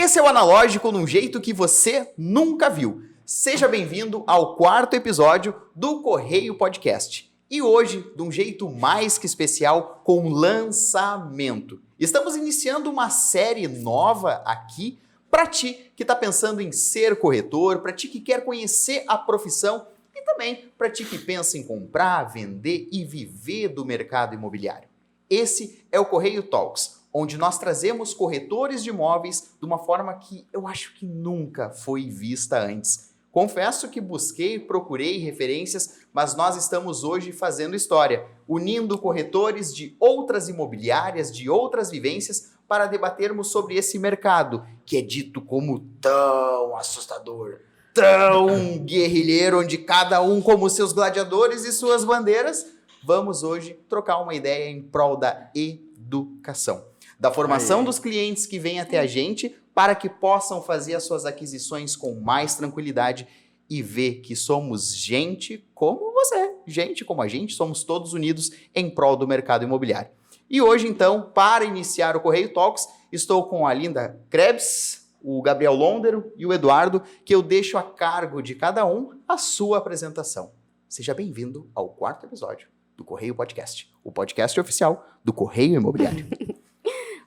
Esse é o Analógico num jeito que você nunca viu. Seja bem-vindo ao 4º episódio do Correio Podcast. E hoje, de um jeito mais que especial, com lançamento. Estamos iniciando uma série nova aqui para ti que está pensando em ser corretor, para ti que quer conhecer a profissão e também para ti que pensa em comprar, vender e viver do mercado imobiliário. Esse é o Correio Talks, onde nós trazemos corretores de imóveis de uma forma que eu acho que nunca foi vista antes. Confesso que busquei, procurei referências, mas nós estamos hoje fazendo história, unindo corretores de outras imobiliárias, de outras vivências, para debatermos sobre esse mercado, que é dito como tão assustador, tão guerrilheiro, onde cada um como seus gladiadores e suas bandeiras. Vamos hoje trocar uma ideia em prol da educação, da formação dos clientes que vêm até a gente para que possam fazer as suas aquisições com mais tranquilidade e ver que somos gente como você, gente como a gente, somos todos unidos em prol do mercado imobiliário. E hoje, então, para iniciar o Correio Talks, estou com a Linda Krebs, o Gabriel Londero e o Eduardo, que eu deixo a cargo de cada um a sua apresentação. Seja bem-vindo ao 4º episódio do Correio Podcast, o podcast oficial do Correio Imobiliário.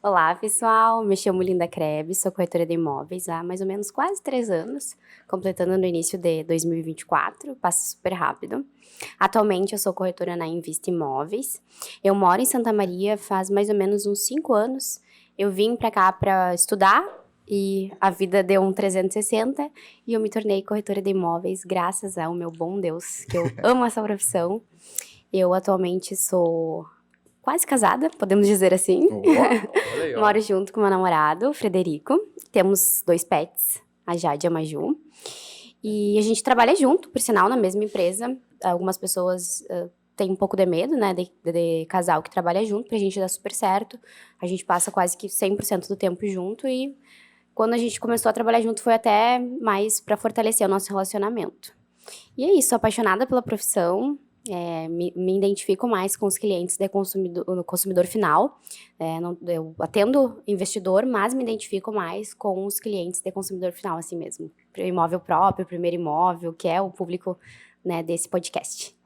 Olá, pessoal. Me chamo Linda Krebs, sou corretora de imóveis há mais ou menos quase 3 anos, completando no início de 2024, passa super rápido. Atualmente, eu sou corretora na Invista Imóveis. Eu moro em Santa Maria faz mais ou menos uns 5 anos. Eu vim para cá para estudar e a vida deu um 360 e eu me tornei corretora de imóveis graças ao meu bom Deus, que eu amo essa profissão. Eu atualmente sou quase casada, podemos dizer assim. Moro junto com meu namorado, Frederico. Temos 2 pets, a Jade e a Maju. E a gente trabalha junto, por sinal, na mesma empresa. Algumas pessoas têm um pouco de medo, né, de casal que trabalha junto. Pra gente dar super certo. A gente passa quase que 100% do tempo junto. E quando a gente começou a trabalhar junto, foi até mais pra fortalecer o nosso relacionamento. E é isso, sou apaixonada pela profissão. Me identifico mais com os clientes no consumidor final. Eu atendo investidor, mas me identifico mais com os clientes de consumidor final, assim mesmo. Imóvel próprio, primeiro imóvel, que é o público, né, desse podcast.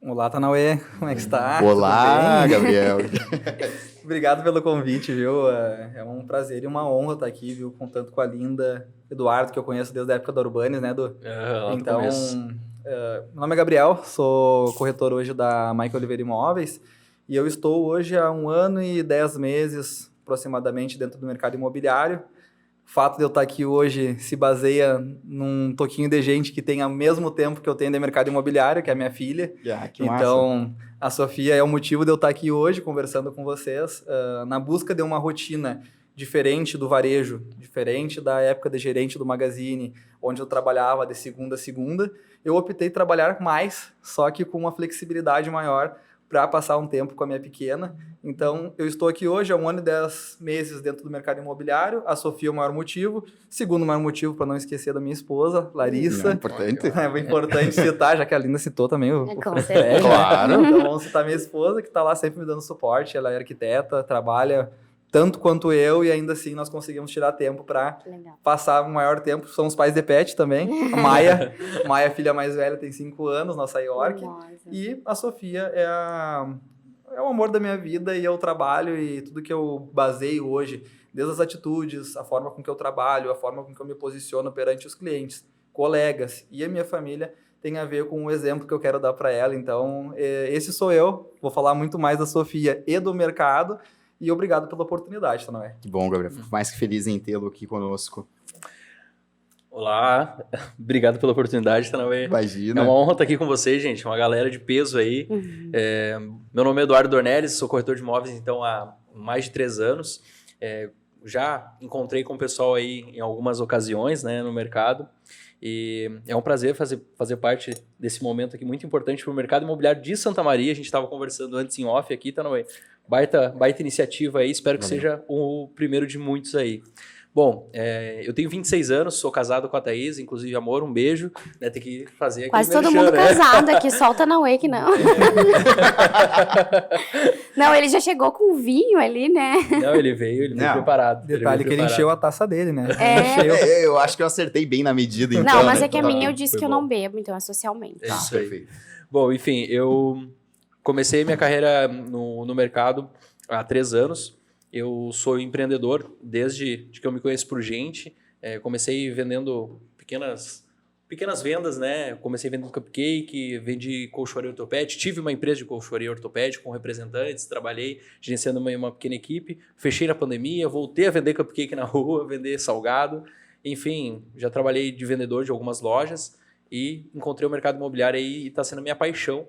Olá, Tanauê, como é que está? Olá, Gabriel. Obrigado pelo convite, viu? É um prazer e uma honra estar aqui, viu? Contando com a Linda, Eduardo, que eu conheço desde a época da Urbanes, né, Edu? Então, meu nome é Gabriel, sou corretor hoje da Maica Oliveira Imóveis e eu estou hoje há 1 ano e 10 meses, aproximadamente, dentro do mercado imobiliário. O fato de eu estar aqui hoje se baseia num toquinho de gente que tem ao mesmo tempo que eu tenho de mercado imobiliário, que é a minha filha. Então, a Sofia é o motivo de eu estar aqui hoje conversando com vocês, na busca de uma rotina diferente do varejo, diferente da época de gerente do Magazine, onde eu trabalhava de segunda a segunda. Eu optei trabalhar mais, só que com uma flexibilidade maior para passar um tempo com a minha pequena. Então, eu estou aqui hoje há 1 ano e 10 meses dentro do mercado imobiliário. A Sofia é o maior motivo. Segundo maior motivo, para não esquecer da minha esposa, Larissa. É importante. É importante citar, já que a Linda citou também o Com Fred, certeza. Claro. Então, vamos citar minha esposa, que está lá sempre me dando suporte. Ela é arquiteta, trabalha tanto quanto eu, e ainda assim nós conseguimos tirar tempo para passar um maior tempo. Somos pais de pet também. A Maia, filha mais velha, tem 5 anos, nossa York. E a Sofia é o amor da minha vida e é o trabalho e tudo que eu baseio hoje, desde as atitudes, a forma com que eu trabalho, a forma com que eu me posiciono perante os clientes, colegas e a minha família, tem a ver com o exemplo que eu quero dar para ela. Então, esse sou eu. Vou falar muito mais da Sofia e do mercado. E obrigado pela oportunidade, tá, não é? Que bom, Gabriel. Fico mais que feliz em tê-lo aqui conosco. Olá, obrigado pela oportunidade, Tanauê. Imagina. É uma honra estar aqui com vocês, gente, uma galera de peso aí. Meu nome é Eduardo Dornelles, sou corretor de imóveis, então, há mais de 3 anos. Já encontrei com o pessoal aí em algumas ocasiões, né, no mercado. E é um prazer fazer parte desse momento aqui muito importante para o mercado imobiliário de Santa Maria. A gente estava conversando antes em off aqui, Tanauê. Baita iniciativa aí, espero que seja o primeiro de muitos aí. Bom, eu tenho 26 anos, sou casado com a Thaís, inclusive, amor, um beijo. Né, tem que fazer aqui. Quase todo mundo casado aqui, solta na Wake, não. Não, ele já chegou com vinho ali, né? Não, ele veio preparado. Detalhe que ele encheu a taça dele, né? Eu acho que eu acertei bem na medida, então. Não, mas né? é que a minha eu disse que eu não bebo, então é socialmente. É isso aí. Bom, enfim, eu comecei minha carreira no mercado há 3 anos. Eu sou empreendedor desde que eu me conheço por gente. Comecei vendendo pequenas vendas, né? Comecei vendendo cupcake, vendi colchoaria ortopédica, tive uma empresa de colchoaria ortopédica com representantes, trabalhei gerenciando uma pequena equipe, fechei na pandemia, voltei a vender cupcake na rua, vender salgado. Enfim, já trabalhei de vendedor de algumas lojas e encontrei o mercado imobiliário aí e está sendo a minha paixão.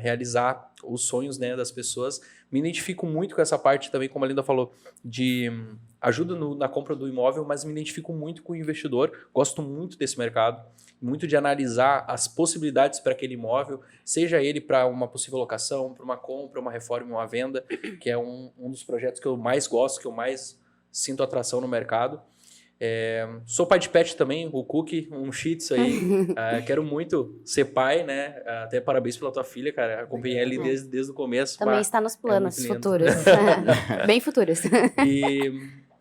Realizar os sonhos, né, das pessoas. Me identifico muito com essa parte também, como a Linda falou, de ajuda na compra do imóvel, mas me identifico muito com o investidor. Gosto muito desse mercado, muito de analisar as possibilidades para aquele imóvel, seja ele para uma possível locação, para uma compra, uma reforma, uma venda, que é um dos projetos que eu mais gosto, que eu mais sinto atração no mercado. Sou pai de pet também, o Cookie, um shih tzu aí. Quero muito ser pai, né? Até parabéns pela tua filha, cara. Acompanhei ele desde o começo. Também está nos planos futuros. Bem futuros. E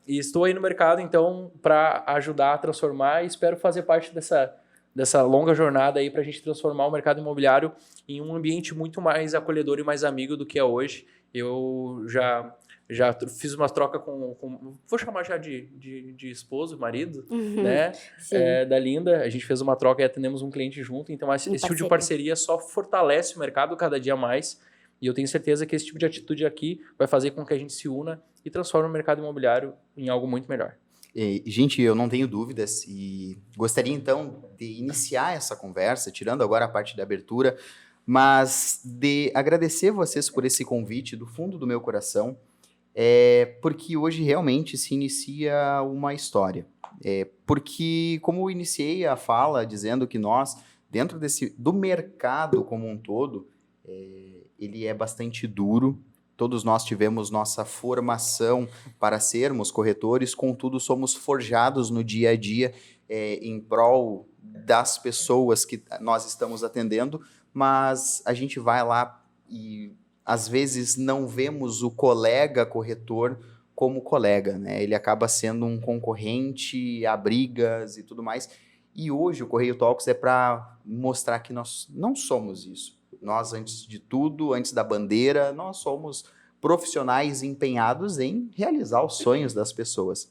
estou aí no mercado, então, para ajudar a transformar e espero fazer parte dessa longa jornada aí para a gente transformar o mercado imobiliário em um ambiente muito mais acolhedor e mais amigo do que é hoje. Eu já fiz uma troca com vou chamar já de esposo, marido, né? Da Linda. A gente fez uma troca e atendemos um cliente junto. Então, esse tipo de parceria só fortalece o mercado cada dia mais. E eu tenho certeza que esse tipo de atitude aqui vai fazer com que a gente se una e transforme o mercado imobiliário em algo muito melhor. Gente, eu não tenho dúvidas e gostaria, então, de iniciar essa conversa, tirando agora a parte da abertura, mas de agradecer vocês por esse convite do fundo do meu coração. Porque hoje realmente se inicia uma história. Porque, como eu iniciei a fala dizendo que nós, dentro do mercado como um todo, ele é bastante duro. Todos nós tivemos nossa formação para sermos corretores, contudo somos forjados no dia a dia em prol das pessoas que nós estamos atendendo, mas a gente vai lá e às vezes não vemos o colega corretor como colega, né? Ele acaba sendo um concorrente, há brigas e tudo mais. E hoje o Correio Talks é para mostrar que nós não somos isso. Nós, antes de tudo, antes da bandeira, nós somos profissionais empenhados em realizar os sonhos das pessoas.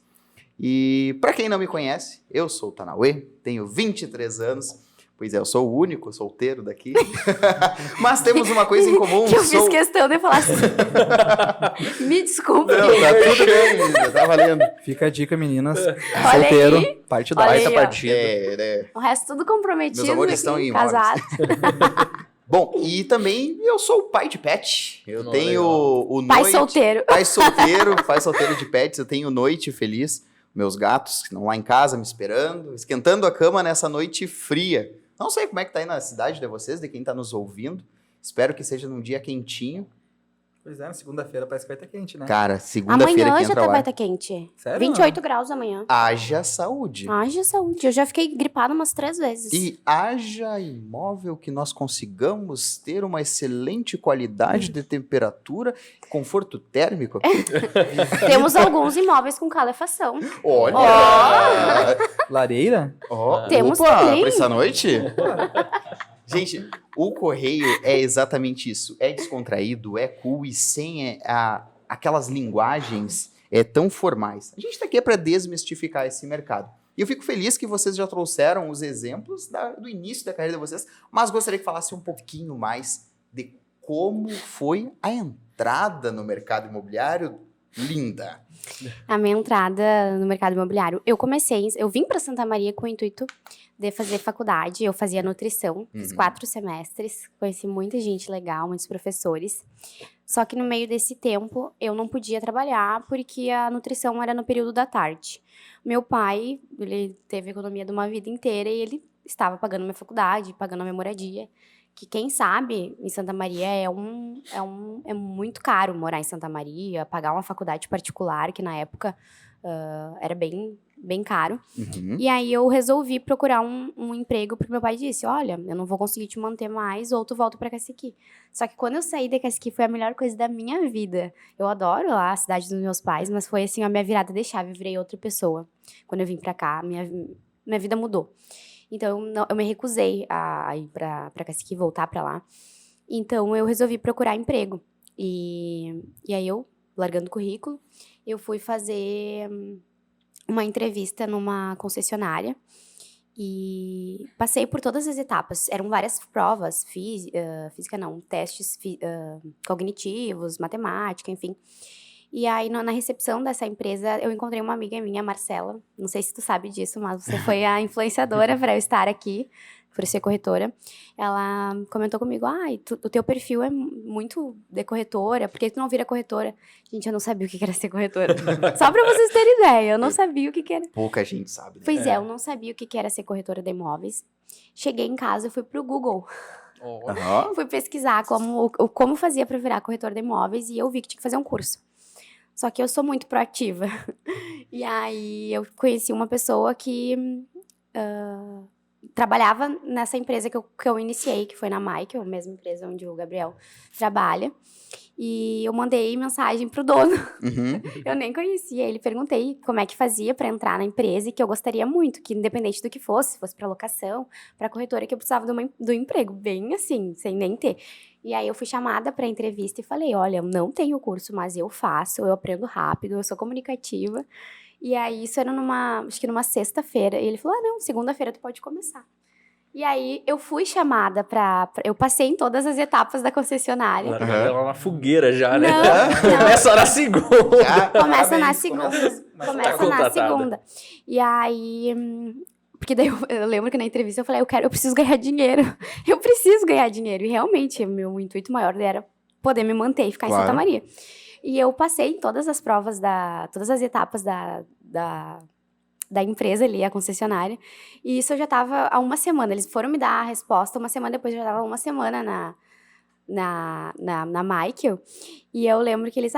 E para quem não me conhece, eu sou o Tanauê, tenho 23 anos. Pois eu sou o único solteiro daqui. Mas temos uma coisa em comum. Que eu fiz questão de falar assim. Me desculpe. Não, tá tudo bem, tá valendo. Fica a dica, meninas. Olha Solteiro, aí. parte Olha da aí, essa ó. partida. O resto tudo comprometido. Meus amores estão em imóveis. casados. Bom, e também eu sou o pai de pet. Eu tenho o Pai Noite. solteiro. Pai solteiro de pets. Eu tenho Noite Feliz. Meus gatos que estão lá em casa me esperando, esquentando a cama nessa noite fria. Não sei como é que tá aí na cidade de vocês, de quem tá nos ouvindo. Espero que seja num dia quentinho. Pois na segunda-feira parece que vai estar quente, né? Cara, segunda-feira Amanhã que já entra o vai ar. estar quente. Sério? 28 graus amanhã. Haja saúde. Haja saúde. Eu já fiquei gripada umas 3 vezes. E haja imóvel que nós consigamos ter uma excelente qualidade de temperatura e conforto térmico. Temos alguns imóveis com calefação. Olha! Lareira? Temos Opa, também. pra essa noite? Gente, o Correio é exatamente isso. É descontraído, é cool e sem aquelas linguagens tão formais. A gente está aqui para desmistificar esse mercado. E eu fico feliz que vocês já trouxeram os exemplos do início da carreira de vocês, mas gostaria que falasse um pouquinho mais de como foi a entrada no mercado imobiliário. Linda. A minha entrada no mercado imobiliário. Eu vim para Santa Maria com o intuito de fazer faculdade. Eu fazia nutrição, fiz 4 semestres, conheci muita gente legal, muitos professores. Só que no meio desse tempo, eu não podia trabalhar porque a nutrição era no período da tarde. Meu pai, ele teve economia de uma vida inteira e ele estava pagando minha faculdade, pagando a minha moradia. Que quem sabe, em Santa Maria é muito caro morar em Santa Maria, pagar uma faculdade particular, que na época era bem caro. Uhum. E aí eu resolvi procurar um emprego, porque meu pai disse, olha, eu não vou conseguir te manter mais, ou tu volta pra Caciqui. Só que quando eu saí da Caciqui, foi a melhor coisa da minha vida. Eu adoro lá a cidade dos meus pais, mas foi assim, a minha virada de chave, eu virei outra pessoa. Quando eu vim pra cá, minha vida mudou. Então, eu me recusei a ir pra Caciqui, voltar pra lá. Então, eu resolvi procurar emprego. E aí eu, largando o currículo, eu fui fazer uma entrevista numa concessionária e passei por todas as etapas. Eram várias provas, física não, testes cognitivos, matemática, enfim. E aí, na recepção dessa empresa, eu encontrei uma amiga minha, Marcela. Não sei se tu sabe disso, mas você foi a influenciadora para eu estar aqui, por ser corretora. Ela comentou comigo, o teu perfil é muito de corretora, por que tu não vira corretora? Gente, eu não sabia o que era ser corretora. Só para vocês terem ideia, eu não sabia o que era. Pouca gente sabe. Né? Pois é, eu não sabia o que era ser corretora de imóveis. Cheguei em casa e fui pro Google. Uhum. Fui pesquisar como fazia para virar corretora de imóveis e eu vi que tinha que fazer um curso. Só que eu sou muito proativa. E aí eu conheci uma pessoa que trabalhava nessa empresa que eu iniciei, que foi na Mike, a mesma empresa onde o Gabriel trabalha. E eu mandei mensagem pro dono. Uhum. Eu nem conhecia ele. Perguntei como é que fazia para entrar na empresa e que eu gostaria muito, que independente do que fosse para locação, para corretora, que eu precisava do emprego, bem assim, sem nem ter. E aí eu fui chamada para entrevista e falei, olha, eu não tenho curso, mas eu faço, eu aprendo rápido, eu sou comunicativa. E aí isso era acho que numa sexta-feira. E ele falou, não, segunda-feira tu pode começar. E aí, eu fui chamada eu passei em todas as etapas da concessionária. Ela na fogueira já, né? Não. Começa na segunda. Começa na segunda. Começa na segunda. E aí... Porque daí eu lembro que na entrevista eu falei, eu preciso ganhar dinheiro. Eu preciso ganhar dinheiro. E realmente, o meu intuito maior era poder me manter e ficar em Santa Maria. E eu passei em todas as provas, todas as etapas da empresa ali, a concessionária. E isso eu já estava há uma semana. Eles foram me dar a resposta, uma semana depois eu já estava uma semana na Michael. E eu lembro que eles,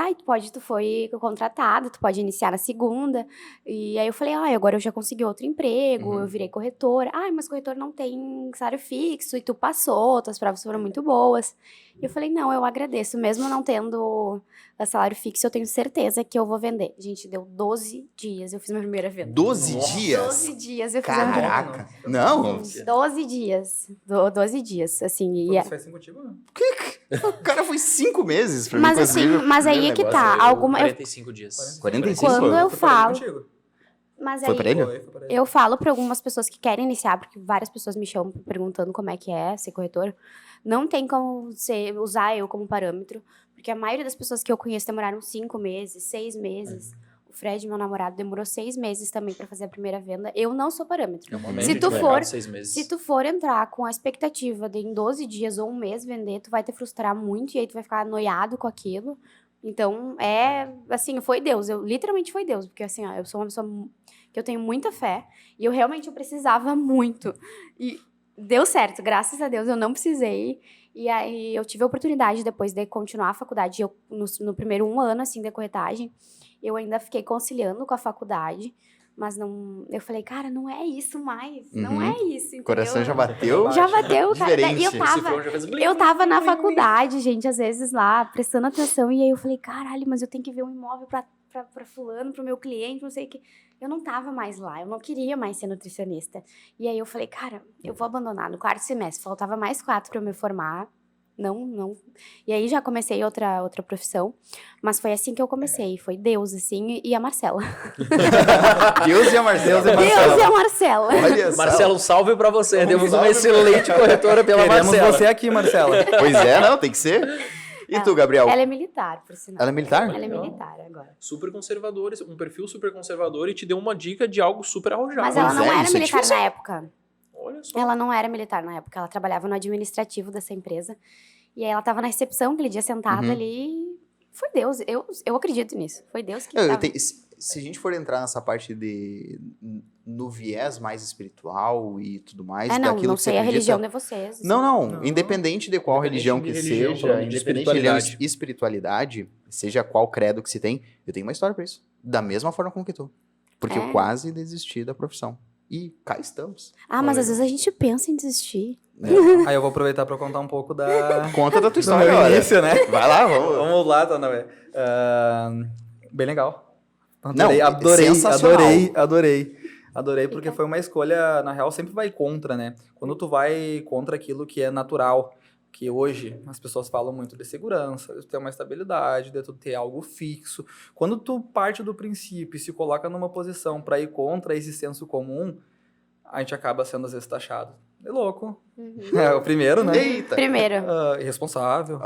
tu foi contratada, tu pode iniciar na segunda. E aí eu falei, agora eu já consegui outro emprego, eu virei corretora. Mas corretor não tem salário fixo, e tu passou, tuas provas foram muito boas. E eu falei, não, eu agradeço, mesmo não tendo salário fixo, eu tenho certeza que eu vou vender. Gente, deu 12 dias, eu fiz minha primeira venda. 12 dias? 12 dias eu fiz a minha primeira venda. Caraca! Não! 12 dias. 12 dias, assim. Foi faz contigo, né? O cara foi 5 meses pra mim Mas assim, mas aí é que tá. 45 dias. 45? Quando eu falo... Mas aí, foi pra ele? Eu falo pra algumas pessoas que querem iniciar, porque várias pessoas me chamam perguntando como é que é ser corretor. Não tem como usar eu como parâmetro, porque a maioria das pessoas que eu conheço demoraram 5 meses, 6 meses. O Fred, meu namorado, demorou 6 meses também pra fazer a primeira venda. Eu não sou parâmetro. Se tu for entrar com a expectativa de em 12 dias ou um mês vender, tu vai te frustrar muito e aí tu vai ficar noiado com aquilo. Então, assim, foi Deus. Literalmente foi Deus, porque assim, eu sou uma pessoa que eu tenho muita fé e eu precisava muito. E deu certo, graças a Deus, eu não precisei. E aí, eu tive a oportunidade, depois de continuar a faculdade, no primeiro 1 ano, assim, de corretagem, eu ainda fiquei conciliando com a faculdade, mas não... Eu falei, cara, não é isso mais, não é isso, entendeu? O coração já bateu? Já bateu, cara. Diferente. E eu tava na faculdade, gente, às vezes lá, prestando atenção, e aí eu falei, caralho, mas eu tenho que ver um imóvel pra fulano, pro meu cliente, não sei o que. Eu não tava mais lá, eu não queria mais ser nutricionista. E aí eu falei, cara, eu vou abandonar no 4º semestre, faltava mais 4 pra eu me formar. Não. E aí já comecei outra profissão, mas foi assim que eu comecei, foi Deus, assim, e a Marcela. Deus e a Marcela. Deus e a Marcela. Olha só. Marcelo, salve pra você. Temos uma excelente corretora pela Queremos Marcela. você aqui, Marcela. Pois não, tem que ser. E tu, Gabriel? Ela é militar, por sinal. Ela é militar? Ela é militar agora. Super conservador, um perfil super conservador e te deu uma dica de algo super arrojado. Mas ela não era isso é militar difícil. na época. Olha só. Ela não era militar na época, ela trabalhava no administrativo dessa empresa. E aí ela tava na recepção, aquele dia sentada ali. Foi Deus, eu acredito nisso. Foi Deus que tava... Se a gente for entrar nessa parte no viés mais espiritual e tudo mais, daquilo não que você sei a acredita... religião de vocês. Não. Independente de qual religião que seja, independente de espiritualidade, seja qual credo que se tem, eu tenho uma história pra isso. da mesma forma como que tu. Porque eu quase desisti da profissão. E cá estamos. Mas às vezes a gente pensa em desistir. Aí eu vou aproveitar para contar um pouco da... Conta da tua do história meu agora. início, né? Vai lá, vamos. Vamos lá, Tanavé. Bem legal. Não, sensacional. Adorei, porque foi uma escolha, na real, sempre vai contra, né? Quando tu vai contra aquilo que é natural, que hoje as pessoas falam muito de segurança, de ter uma estabilidade, de tu ter algo fixo. Quando tu parte do princípio e se coloca numa posição para ir contra esse senso comum, a gente acaba sendo às vezes taxado. É louco. É o primeiro, né? Eita. Primeiro. Irresponsável.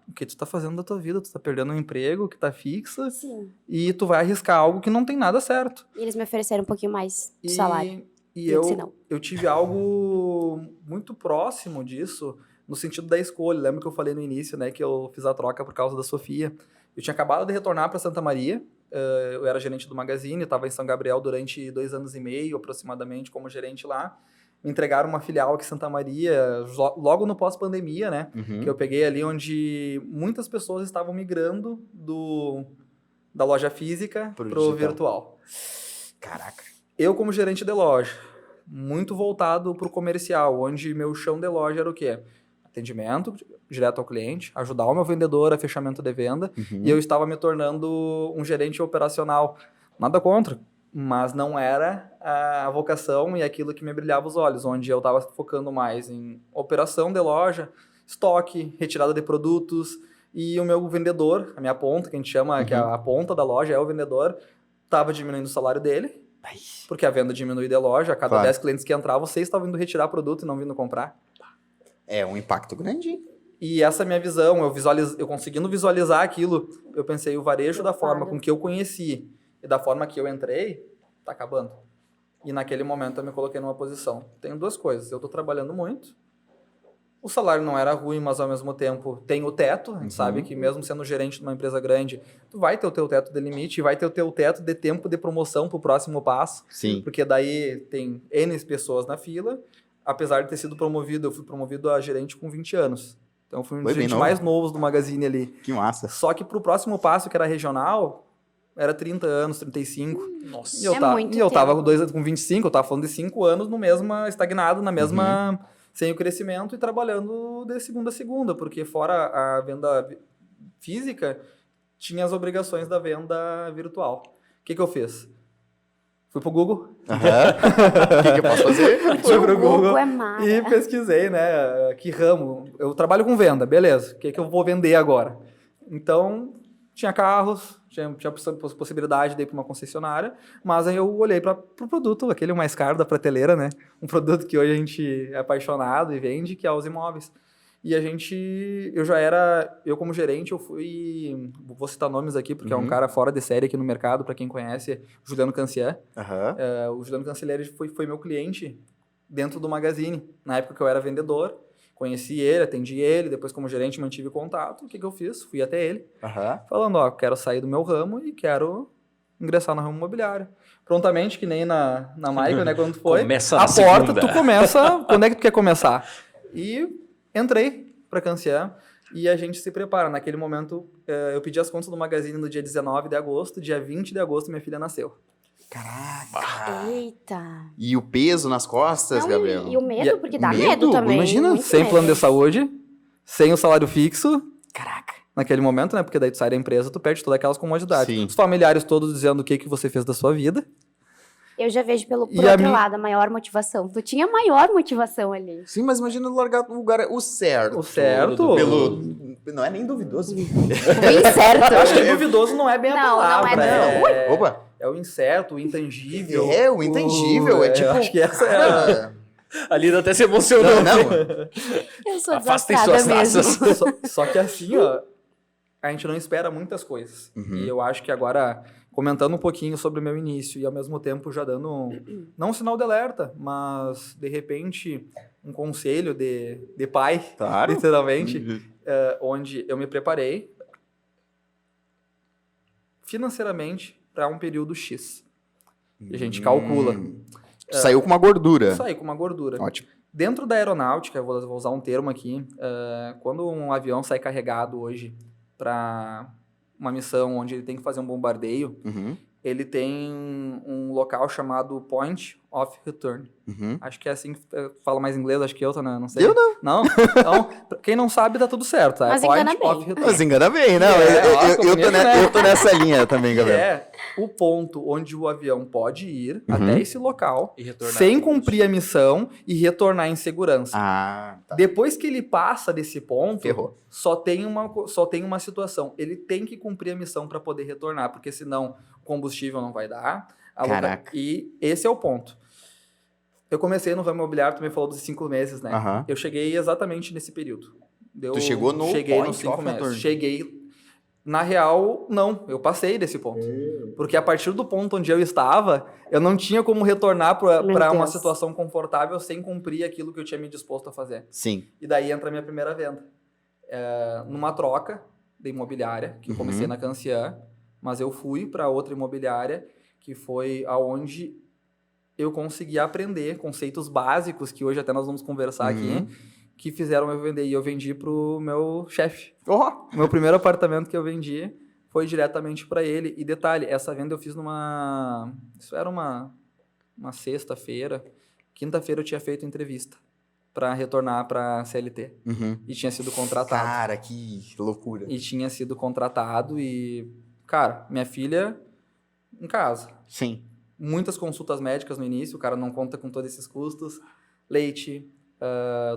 O que tu tá fazendo da tua vida? Tu tá perdendo um emprego que tá fixo. Sim. E tu vai arriscar algo que não tem nada certo. E eles me ofereceram um pouquinho mais de salário. E eu tive algo muito próximo disso, no sentido da escolha. Lembra que eu falei no início, né, que eu fiz a troca por causa da Sofia. Eu tinha acabado de retornar para Santa Maria. Eu era gerente do Magazine, estava em São Gabriel durante 2 anos e meio, aproximadamente, como gerente lá. Me entregaram uma filial aqui em Santa Maria, logo no pós-pandemia, né? Que eu peguei ali onde muitas pessoas estavam migrando da loja física pro virtual. Caraca. Eu, como gerente de loja, muito voltado pro comercial, onde meu chão de loja era o quê? Atendimento direto ao cliente, ajudar o meu vendedor a fechamento de venda, e eu estava me tornando um gerente operacional. Nada contra, mas não era a vocação e aquilo que me brilhava os olhos, onde eu estava focando mais em operação de loja, estoque, retirada de produtos, e o meu vendedor, a minha ponta, que a gente chama, que a ponta da loja é o vendedor, estava diminuindo o salário dele, porque a venda diminui de loja, a cada 10 clientes que entravam, 6 estavam indo retirar produto e não vindo comprar. É um impacto grande. E essa minha visão, eu conseguindo visualizar aquilo, eu pensei, o varejo da forma com que eu conheci e da forma que eu entrei, tá acabando. E naquele momento eu me coloquei numa posição. Tenho 2 coisas, eu tô trabalhando muito, o salário não era ruim, mas ao mesmo tempo tem o teto, a gente sabe que mesmo sendo gerente de uma empresa grande, tu vai ter o teu teto de limite, e vai ter o teu teto de tempo de promoção pro próximo passo. Sim. Porque daí tem N pessoas na fila, apesar de ter sido promovido, eu fui promovido a gerente com 20 anos. Então, eu fui um dos gerentes mais novos do Magazine ali. Que massa. Só que pro próximo passo, que era regional, era 30 anos, 35. Nossa. E eu tava com 25, eu tava falando de 5 anos no mesmo, estagnado, na mesma, sem o crescimento e trabalhando de segunda a segunda, porque fora a venda física, tinha as obrigações da venda virtual. O que eu fiz? Fui pro Google. O que eu posso fazer? Fui pro Google é mara. e pesquisei, né, que ramo. Eu trabalho com venda, beleza. O que eu vou vender agora? Então, tinha carros, tinha possibilidade de ir para uma concessionária, mas aí eu olhei para o produto, aquele mais caro da prateleira, né? Um produto que hoje a gente é apaixonado e vende, que é os imóveis. E eu como gerente, vou citar nomes aqui, porque é um cara fora de série aqui no mercado, para quem conhece, Juliano Cancier. O Juliano Cancier foi meu cliente dentro do Magazine, na época que eu era vendedor. Conheci ele, atendi ele, depois como gerente mantive contato. O que eu fiz? Fui até ele, falando, quero sair do meu ramo e quero ingressar no ramo imobiliário. Prontamente, que nem na Michael, né, quando tu foi, começa a na porta, segunda. tu começa, quando é que tu quer começar? E entrei para Cancier e a gente se prepara. Naquele momento, eu pedi as contas do Magazine no dia 19 de agosto, dia 20 de agosto minha filha nasceu. Caraca. Eita. E o peso nas costas, Não, Gabriel? e o medo, porque dá medo? medo também. Imagina, muito sem medo. plano de saúde, sem o salário fixo. Caraca. Naquele momento, né? Porque daí tu sai da empresa, tu perde todas aquelas comodidades. Sim. Os familiares todos dizendo o que você fez da sua vida. Eu já vejo por E a outro minha- lado, a maior motivação. Tu tinha maior motivação ali. Sim, mas imagina largar o lugar, o certo. O certo... Não é nem duvidoso. O incerto. Eu acho que duvidoso não é bem a Não, não é palavra. não. Opa. É o incerto, o intangível. O intangível. É tipo... Eu acho que essa é a... A Lida até se emocionou. Não. Eu sou Afastem desastrada suas mesmo. taças. Só que assim, ó, a gente não espera muitas coisas. E eu acho que agora, comentando um pouquinho sobre o meu início e ao mesmo tempo já dando, não um sinal de alerta, mas de repente um conselho de pai, Claro. literalmente, onde eu me preparei financeiramente para um período X. E a gente calcula. Saiu com uma gordura. Sair com uma gordura. Ótimo. Dentro da aeronáutica, eu vou usar um termo aqui, quando um avião sai carregado hoje para uma missão onde ele tem que fazer um bombardeio, ele tem um local chamado Point of Return. Acho que é assim que fala mais inglês, acho que eu, não sei. Eu não. Não? Então, quem não sabe, tá tudo certo. Tá? Mas Point engana bem. of Return. Mas engana bem, não. Eu tô nessa linha também, Gabriel. É o ponto onde o avião pode ir até esse local, E retornar sem depois. cumprir a missão e retornar em segurança. Ah, tá. Depois que ele passa desse ponto, Ferrou. só tem uma situação. Ele tem que cumprir a missão para poder retornar, porque senão o combustível não vai dar. Caraca. E esse é o ponto. Eu comecei no ramo imobiliário, tu me falou dos 5 meses, né? Aham. Eu cheguei exatamente nesse período. Tu chegou no Cheguei point nos 5 of meses. return. Cheguei... Na real, não. Eu passei desse ponto. Porque a partir do ponto onde eu estava, eu não tinha como retornar para uma Deus. situação confortável sem cumprir aquilo que eu tinha me disposto a fazer. Sim. E daí entra a minha primeira venda. Numa troca de imobiliária, que eu comecei na Cancian, mas eu fui para outra imobiliária, que foi aonde eu consegui aprender conceitos básicos, que hoje até nós vamos conversar aqui, que fizeram eu vender. E eu vendi pro meu chefe. Oh. O meu primeiro apartamento que eu vendi foi diretamente para ele. E detalhe, essa venda eu fiz numa... Isso era uma sexta-feira. Quinta-feira eu tinha feito entrevista para retornar para CLT. E tinha sido contratado. Cara, que loucura. E tinha sido contratado e... Cara, minha filha em casa. Sim. Muitas consultas médicas no início, o cara não conta com todos esses custos. Leite,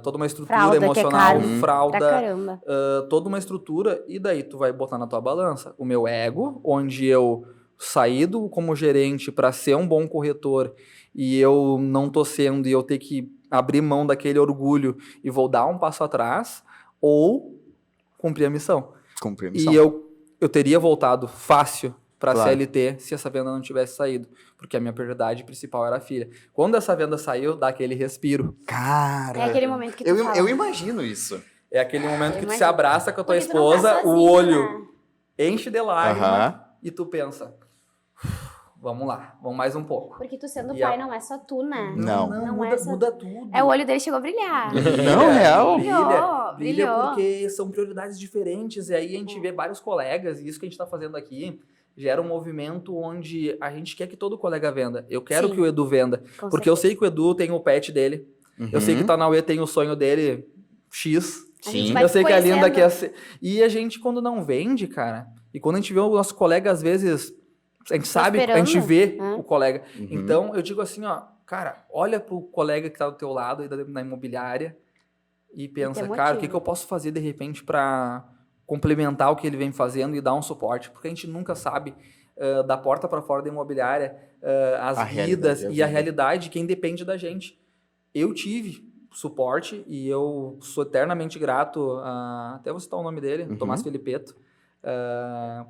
toda uma estrutura Fralda, que é emocional, caro. fralda, Pra caramba. toda uma estrutura, e daí tu vai botar na tua balança o meu ego, onde eu saí como gerente para ser um bom corretor e eu não tô sendo e eu ter que abrir mão daquele orgulho e vou dar um passo atrás, ou cumprir a missão. Cumprir a missão. E eu teria voltado fácil para a Claro. CLT se essa venda não tivesse saído, porque a minha prioridade principal era a filha. Quando essa venda saiu, dá aquele respiro. Cara. É aquele momento que tu fala. Eu imagino isso. É aquele momento que tu se imagino. abraça com a tua Porque tu não tá esposa, o sozinho, olho né? enche de lágrima Aham. e tu pensa, vamos lá, vamos mais um pouco. Porque tu sendo E pai a- não é só tu, né? Não. Não muda, é essa- muda tudo. É, o olho dele chegou a brilhar. Não, real. Brilha Brilhou. porque são prioridades diferentes. E aí a gente vê vários colegas, e isso que a gente está fazendo aqui gera um movimento onde a gente quer que todo colega venda. Eu quero Sim. que o Edu venda. Com Porque eu certeza. sei que o Edu tem o pet dele. Eu sei que o Tanauê tem o sonho dele X. A gente Sim. vai Eu sei que a Linda conhecendo. quer ser... E a gente, quando não vende, cara... E quando a gente vê o nosso colega, às vezes... A gente sabe, a gente esperando, vê né? o colega. Uhum. Então, eu digo assim, ó... Cara, olha pro colega que tá do teu lado aí na imobiliária e pensa, tem cara, o que, motivo. que eu posso fazer, de repente, para complementar o que ele vem fazendo e dar um suporte? Porque a gente nunca sabe, da porta para fora da imobiliária, as A vidas realidade, a e a vida. realidade, quem depende da gente. Eu tive suporte e eu sou eternamente grato, até vou citar o nome dele, Uhum. Tomás Felipeto,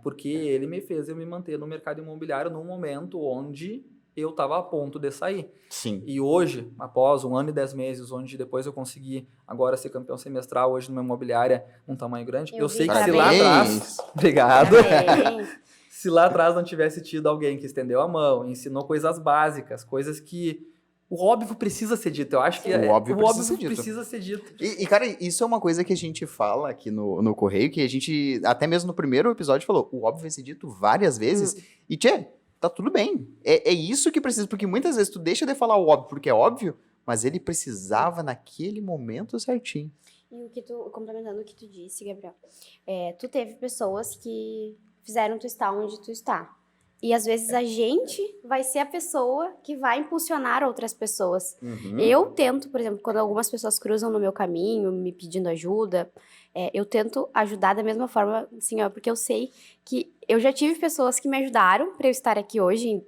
porque ele me fez eu me manter no mercado imobiliário num momento onde eu estava a ponto de sair. Sim. E hoje, após 1 ano e 10 meses, onde depois eu consegui agora ser campeão semestral, hoje numa imobiliária, um tamanho grande, Eu eu vi, sei que parabéns. se lá atrás... Obrigado. Parabéns. Se lá atrás não tivesse tido alguém que estendeu a mão, ensinou coisas básicas, coisas que o óbvio precisa ser dito. Eu acho que O óbvio precisa ser dito. precisa ser dito. E, cara, isso é uma coisa que a gente fala aqui no Correio, que a gente, até mesmo no primeiro episódio, falou, o óbvio vai ser dito várias vezes, e tchê, tá tudo bem. É isso que precisa, porque muitas vezes tu deixa de falar o óbvio porque é óbvio, mas ele precisava naquele momento certinho. E complementando o que tu disse, Gabriel, tu teve pessoas que fizeram tu estar onde tu está. E às vezes a gente vai ser a pessoa que vai impulsionar outras pessoas. Eu tento, por exemplo, quando algumas pessoas cruzam no meu caminho, me pedindo ajuda, eu tento ajudar da mesma forma, assim, ó, porque eu sei que eu já tive pessoas que me ajudaram para eu estar aqui hoje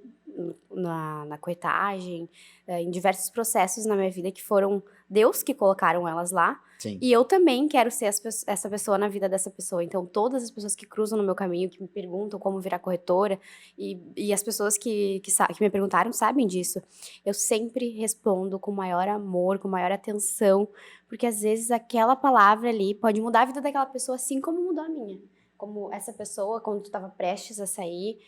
na corretagem, em diversos processos na minha vida que foram Deus que colocaram elas lá. Sim. E eu também quero ser essa pessoa na vida dessa pessoa. Então, todas as pessoas que cruzam no meu caminho, que me perguntam como virar corretora, e as pessoas que me perguntaram sabem disso. Eu sempre respondo com maior amor, com maior atenção, porque às vezes aquela palavra ali pode mudar a vida daquela pessoa, assim como mudou a minha. como essa pessoa, quando tu estava prestes a sair.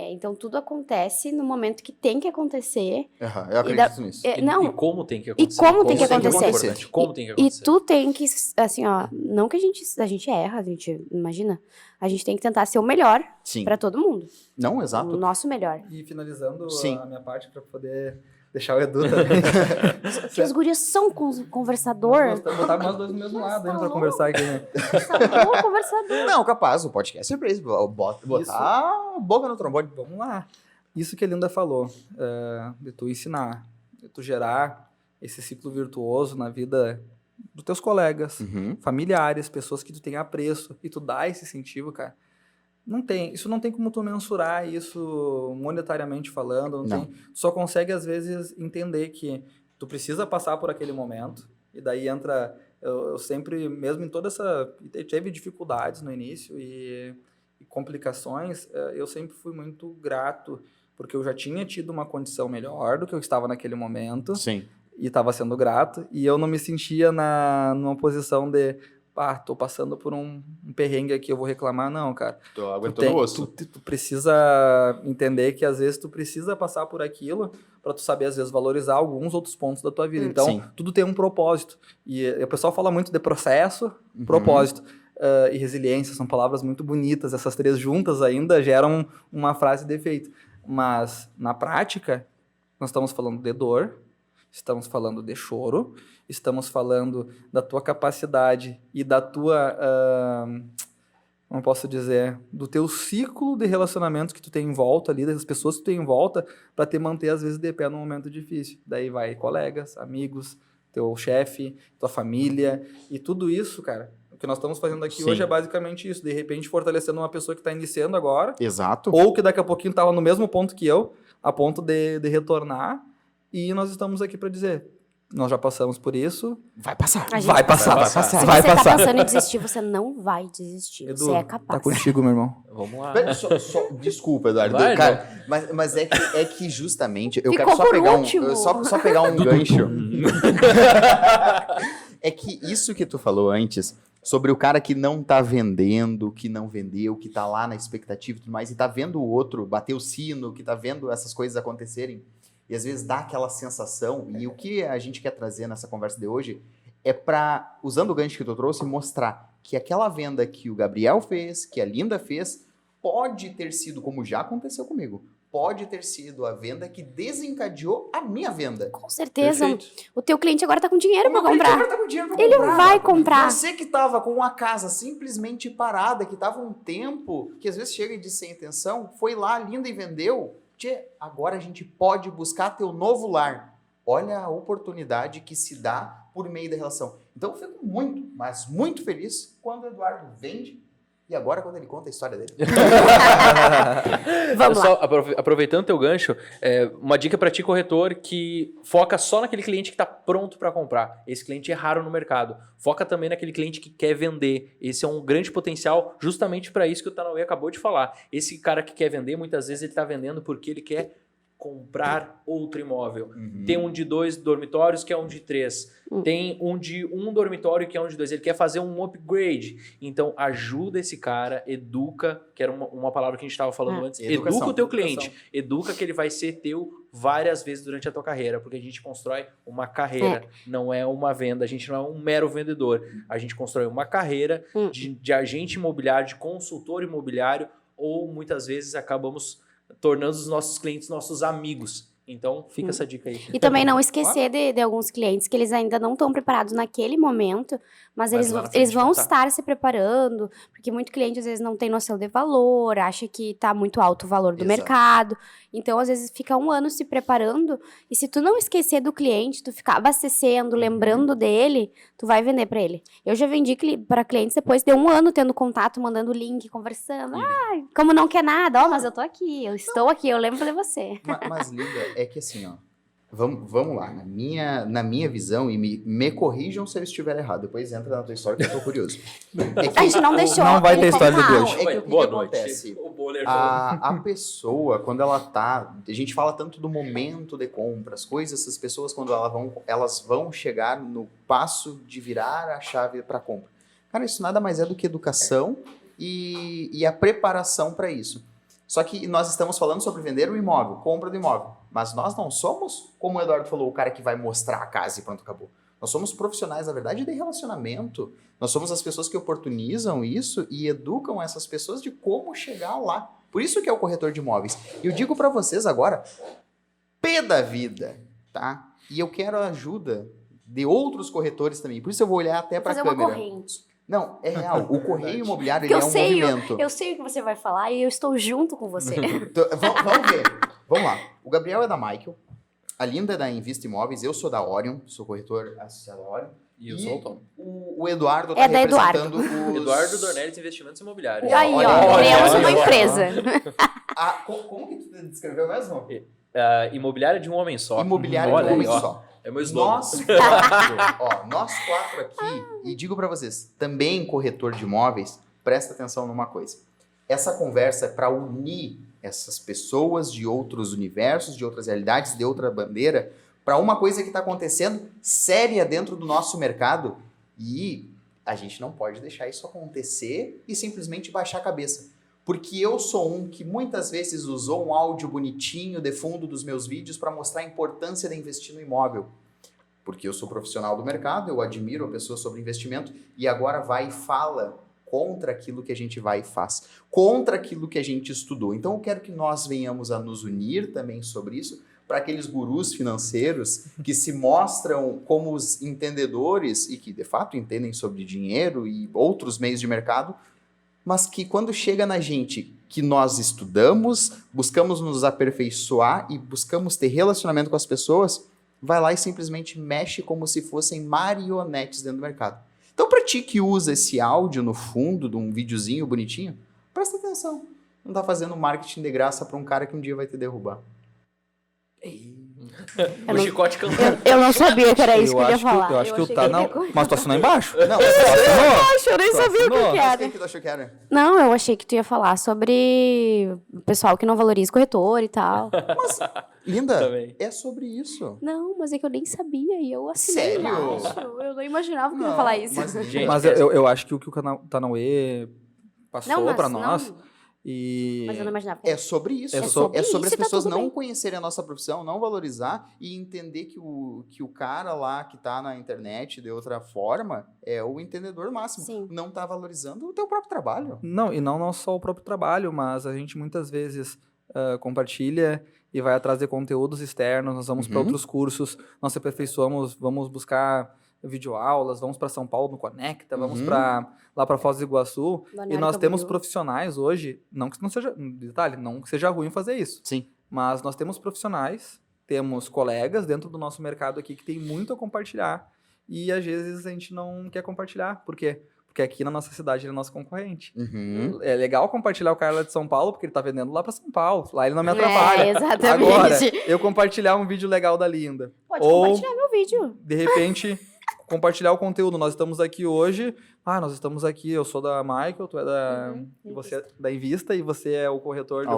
Então, tudo acontece no momento que tem que acontecer. Eu acredito nisso. E como tem que acontecer. E como tem que acontecer. Como tem que acontecer. E tu tem que, assim, ó, não que a gente erra, a gente, imagina, a gente tem que tentar ser o melhor para todo mundo. Não, exato. O nosso melhor. E finalizando Sim. a minha parte para poder deixar o Edu também. Porque os gurias são conversador. Botar nós dois no mesmo lado ainda para conversar aqui, né? São conversador. Não, capaz, o podcast é pra isso. Botar a boca no trombone. Vamos lá. Isso que a Linda falou, de tu ensinar, de tu gerar esse ciclo virtuoso na vida dos teus colegas, familiares, pessoas que tu tem apreço, e tu dá esse incentivo, cara. Isso não tem como tu mensurar isso monetariamente falando, tu só consegue às vezes entender que tu precisa passar por aquele momento, e daí entra, eu sempre, mesmo em toda essa, teve dificuldades no início e complicações, eu sempre fui muito grato, porque eu já tinha tido uma condição melhor do que eu estava naquele momento. Sim. E estava sendo grato, e eu não me sentia numa posição de, tô passando por um perrengue aqui, eu vou reclamar. Não, cara. Tô aguentando o osso. Tu precisa entender que às vezes tu precisa passar por aquilo para tu saber, às vezes, valorizar alguns outros pontos da tua vida. Então, tudo tem um propósito. E o pessoal fala muito de processo, propósito. E resiliência, são palavras muito bonitas. Essas três juntas ainda geram uma frase de efeito. Mas, na prática, nós estamos falando de dor, estamos falando de choro, estamos falando da tua capacidade e da tua, como posso dizer, do teu ciclo de relacionamentos que tu tem em volta ali, das pessoas que tu tem em volta, para te manter, às vezes, de pé num momento difícil. Daí vai colegas, amigos, teu chefe, tua família, e tudo isso, cara, o que nós estamos fazendo aqui hoje é basicamente isso, de repente fortalecendo uma pessoa que está iniciando agora, exato, ou que daqui a pouquinho estava no mesmo ponto que eu, a ponto de retornar, e nós estamos aqui para dizer, nós já passamos por isso. Vai passar. Vai passar. Se você tá pensando em desistir, você não vai desistir. Edu, você é capaz. Tá contigo, meu irmão. Vamos lá. Desculpa, Eduardo. Vai, cara, mas é que justamente eu Ficou quero só por pegar último. só pegar um gancho. É que isso que tu falou antes, sobre o cara que não tá vendendo, que não vendeu, que tá lá na expectativa e tudo mais, e tá vendo o outro bater o sino, que tá vendo essas coisas acontecerem, e às vezes dá aquela sensação, e o que a gente quer trazer nessa conversa de hoje é para, usando o gancho que tu trouxe, mostrar que aquela venda que o Gabriel fez, que a Linda fez, pode ter sido, como já aconteceu comigo, pode ter sido a venda que desencadeou a minha venda. Com certeza. Perfeito. O teu cliente agora tá com dinheiro para O meu cliente comprar. agora tá com dinheiro pra Ele comprar. vai comprar. Você que tava com uma casa simplesmente parada, que tava um tempo, que às vezes chega e diz sem intenção, foi lá, Linda, e vendeu. Tchê, agora a gente pode buscar teu novo lar. Olha a oportunidade que se dá por meio da relação. Então eu fico muito, mas muito feliz quando o Eduardo vende e agora quando ele conta a história dele. Vamos lá. Só aproveitando teu gancho, uma dica para ti, corretor, que foca só naquele cliente que está pronto para comprar. Esse cliente é raro no mercado. Foca também naquele cliente que quer vender. Esse é um grande potencial justamente para isso que o Tanauê acabou de falar. Esse cara que quer vender, muitas vezes ele está vendendo porque ele quer comprar outro imóvel. Tem um de 2 dormitórios que é um de 3. Tem um de 1 dormitório que é um de 2. Ele quer fazer um upgrade. Então, ajuda esse cara, educa, que era uma palavra que a gente estava falando antes. Educação. Educa o teu cliente. Educa que ele vai ser teu várias vezes durante a tua carreira, porque a gente constrói uma carreira, não é uma venda. A gente não é um mero vendedor. A gente constrói uma carreira de agente imobiliário, de consultor imobiliário, ou muitas vezes acabamos tornando os nossos clientes nossos amigos. Então, fica essa dica aí. E também não esquecer de alguns clientes que eles ainda não estão preparados naquele momento, mas eles vão estar se preparando, porque muito cliente às vezes não tem noção de valor, acha que está muito alto o valor do mercado. Então, às vezes, fica um ano se preparando, e se tu não esquecer do cliente, tu ficar abastecendo, lembrando dele, tu vai vender para ele. Eu já vendi para clientes depois de um ano tendo contato, mandando link, conversando. Como não quer nada, mas eu tô aqui, eu estou aqui, eu lembro de você. Mas Linda, é que assim, ó, vamos lá, na minha visão, e me corrijam se eu estiver errado, depois entra na tua história que eu tô curioso. A gente não deixou. Não vai ele ter história de contar. hoje. É que o que acontece? A pessoa, quando ela tá... A gente fala tanto do momento de compra, as coisas, essas pessoas, quando elas vão chegar no passo de virar a chave para compra. Cara, isso nada mais é do que educação e a preparação para isso. Só que nós estamos falando sobre vender o imóvel, compra do imóvel. Mas nós não somos, como o Eduardo falou, o cara que vai mostrar a casa e pronto, acabou. Nós somos profissionais, na verdade, de relacionamento. Nós somos as pessoas que oportunizam isso e educam essas pessoas de como chegar lá. Por isso que é o corretor de imóveis. Eu digo para vocês agora, pé da vida, tá? E eu quero a ajuda de outros corretores também. Por isso eu vou olhar até para a câmera. Fazer uma corrente. Não, é real. O correio imobiliário ele é um movimento. Eu sei o que você vai falar e eu estou junto com você. Então, vamos ver. Vamos lá. O Gabriel é da Michael. A Linda é da Invista Imóveis. Eu sou da Orion. Sou corretor associado da Orion. E eu sou o Tom. O Eduardo está da representando Eduardo. os... Eduardo Dornelles Investimentos Imobiliários. E aí, Olha, ó, criamos uma olha. empresa. Como que tu descreveu mesmo? Imobiliária de um homem só. Imobiliário Olha de um homem aí, ó. só. É meu slogan. Nós quatro aqui, e digo para vocês, também corretor de imóveis, presta atenção numa coisa. Essa conversa é para unir essas pessoas de outros universos, de outras realidades, de outra bandeira, para uma coisa que está acontecendo séria dentro do nosso mercado e a gente não pode deixar isso acontecer e simplesmente baixar a cabeça. Porque eu sou um que muitas vezes usou um áudio bonitinho de fundo dos meus vídeos para mostrar a importância de investir no imóvel. Porque eu sou profissional do mercado, eu admiro a pessoa sobre investimento e agora vai e fala contra aquilo que a gente vai e faz, contra aquilo que a gente estudou. Então eu quero que nós venhamos a nos unir também sobre isso, para aqueles gurus financeiros que se mostram como os entendedores e que de fato entendem sobre dinheiro e outros meios de mercado, mas que quando chega na gente que nós estudamos, buscamos nos aperfeiçoar e buscamos ter relacionamento com as pessoas, vai lá e simplesmente mexe como se fossem marionetes dentro do mercado. Então, para ti que usa esse áudio no fundo de um videozinho bonitinho, presta atenção. Não tá fazendo marketing de graça para um cara que um dia vai te derrubar. O chicote cantando. Eu não sabia que era isso que eu ia falar. Eu acho que achei tá na... ia- Mas tu assinou embaixo? Não, Poxa, eu nem sabia o que assinou? que mas era. quem que tu achou que era? Não, eu achei que tu ia falar sobre o pessoal que não valoriza corretor e tal. Mas, Linda, Também. é sobre isso. Não, mas é que eu nem sabia e eu assinei Sério? embaixo. Eu não imaginava que eu ia Não, falar isso. mas- Gente, Mas eu acho que o que o Tanauê passou mas pra nós não, e... mas eu não imaginava. que É sobre isso. É É sobre as isso e tá pessoas tudo não bem. conhecerem a nossa profissão, não valorizar e entender que o cara lá que tá na internet de outra forma é o entendedor máximo. Sim. Não tá valorizando o teu próprio trabalho. Não, e não só o próprio trabalho, mas a gente muitas vezes compartilha e vai atrás de conteúdos externos, nós vamos para Uhum. outros cursos, nós se aperfeiçoamos, vamos buscar videoaulas, vamos para São Paulo no Conecta, vamos Uhum. lá para Foz do Iguaçu, e Balneário nós temos Camboriú. profissionais hoje, não que não seja, detalhe, não que seja ruim fazer isso, Sim. mas nós temos profissionais, temos colegas dentro do nosso mercado aqui que tem muito a compartilhar, e às vezes a gente não quer compartilhar, por quê? Porque aqui na nossa cidade ele é nosso concorrente. Uhum. É legal compartilhar o cara lá de São Paulo, porque ele tá vendendo lá pra São Paulo. Lá ele não me atrapalha. É, exatamente. Agora, eu compartilhar um vídeo legal da Linda. Pode Ou, compartilhar meu vídeo. de repente, compartilhar o conteúdo. Nós estamos aqui hoje. Nós estamos aqui. Eu sou da Michael, tu é da. Você é da Invista e você é o corretor de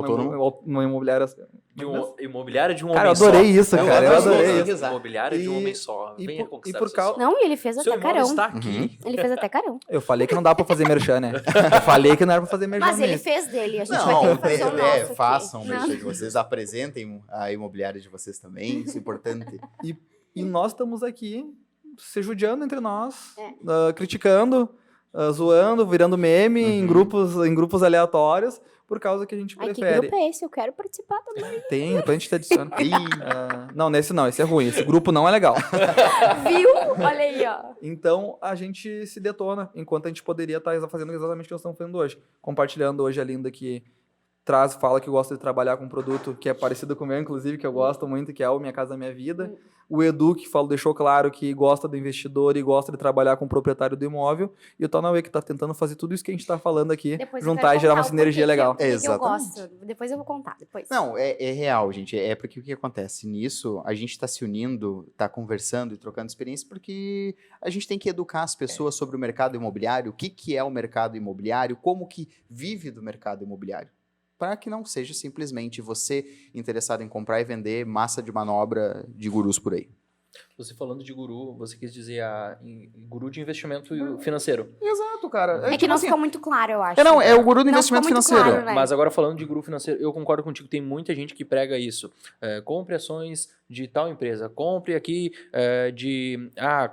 uma imobiliária. De imobiliária de um Cara, eu homem só. adorei isso, cara. Eu adorei isso. isso. Imobiliária de um E- homem só. e Venha por- conquistar e por seu causa- sonho. Não, e ele fez Seu até imóvel carão. está aqui. Ele fez até carão. Eu falei que não dá pra fazer merchan, né? Eu falei que não era pra fazer merchan. Mas ele mesmo. fez dele. A gente vai Não, ter que fazer o nosso aqui. façam o Não. merchan de vocês, apresentem a imobiliária de vocês também, isso é importante. E nós estamos aqui se judiando entre nós, É. criticando, zoando, virando meme em Uhum. grupos aleatórios, por causa que a gente Ai, que prefere. grupo é esse? Eu quero participar também. Tem, depois a gente te adiciona. Ih, Não, nesse não, esse é ruim. Esse grupo não é legal. Viu? Olha aí, ó. Então a gente se detona, enquanto a gente poderia estar fazendo exatamente o que nós estamos fazendo hoje. Compartilhando hoje a Linda que fala que gosta de trabalhar com um produto que é parecido com o meu, inclusive, que eu gosto muito, que é o Minha Casa Minha Vida. O Edu, que deixou claro que gosta do investidor e gosta de trabalhar com o proprietário do imóvel. E o Tanauê, que está tentando fazer tudo isso que a gente está falando aqui, Depois eu juntar quero e gerar uma contar o sinergia porquê legal. que eu Exatamente. gosto. Depois eu vou contar. Depois. Não, é real, gente. É porque o que acontece? Nisso, a gente está se unindo, está conversando e trocando experiência porque a gente tem que educar as pessoas sobre o mercado imobiliário, o que é o mercado imobiliário, como que vive do mercado imobiliário. Para que não seja simplesmente você interessado em comprar e vender massa de manobra de gurus por aí. Você falando de guru, você quis dizer guru de investimento financeiro. Exato, cara. É que não ficou muito claro, eu acho. É o guru do Não investimento ficou muito financeiro. claro, né? Mas agora falando de guru financeiro, eu concordo contigo, tem muita gente que prega isso. Compre ações de tal empresa, compre aqui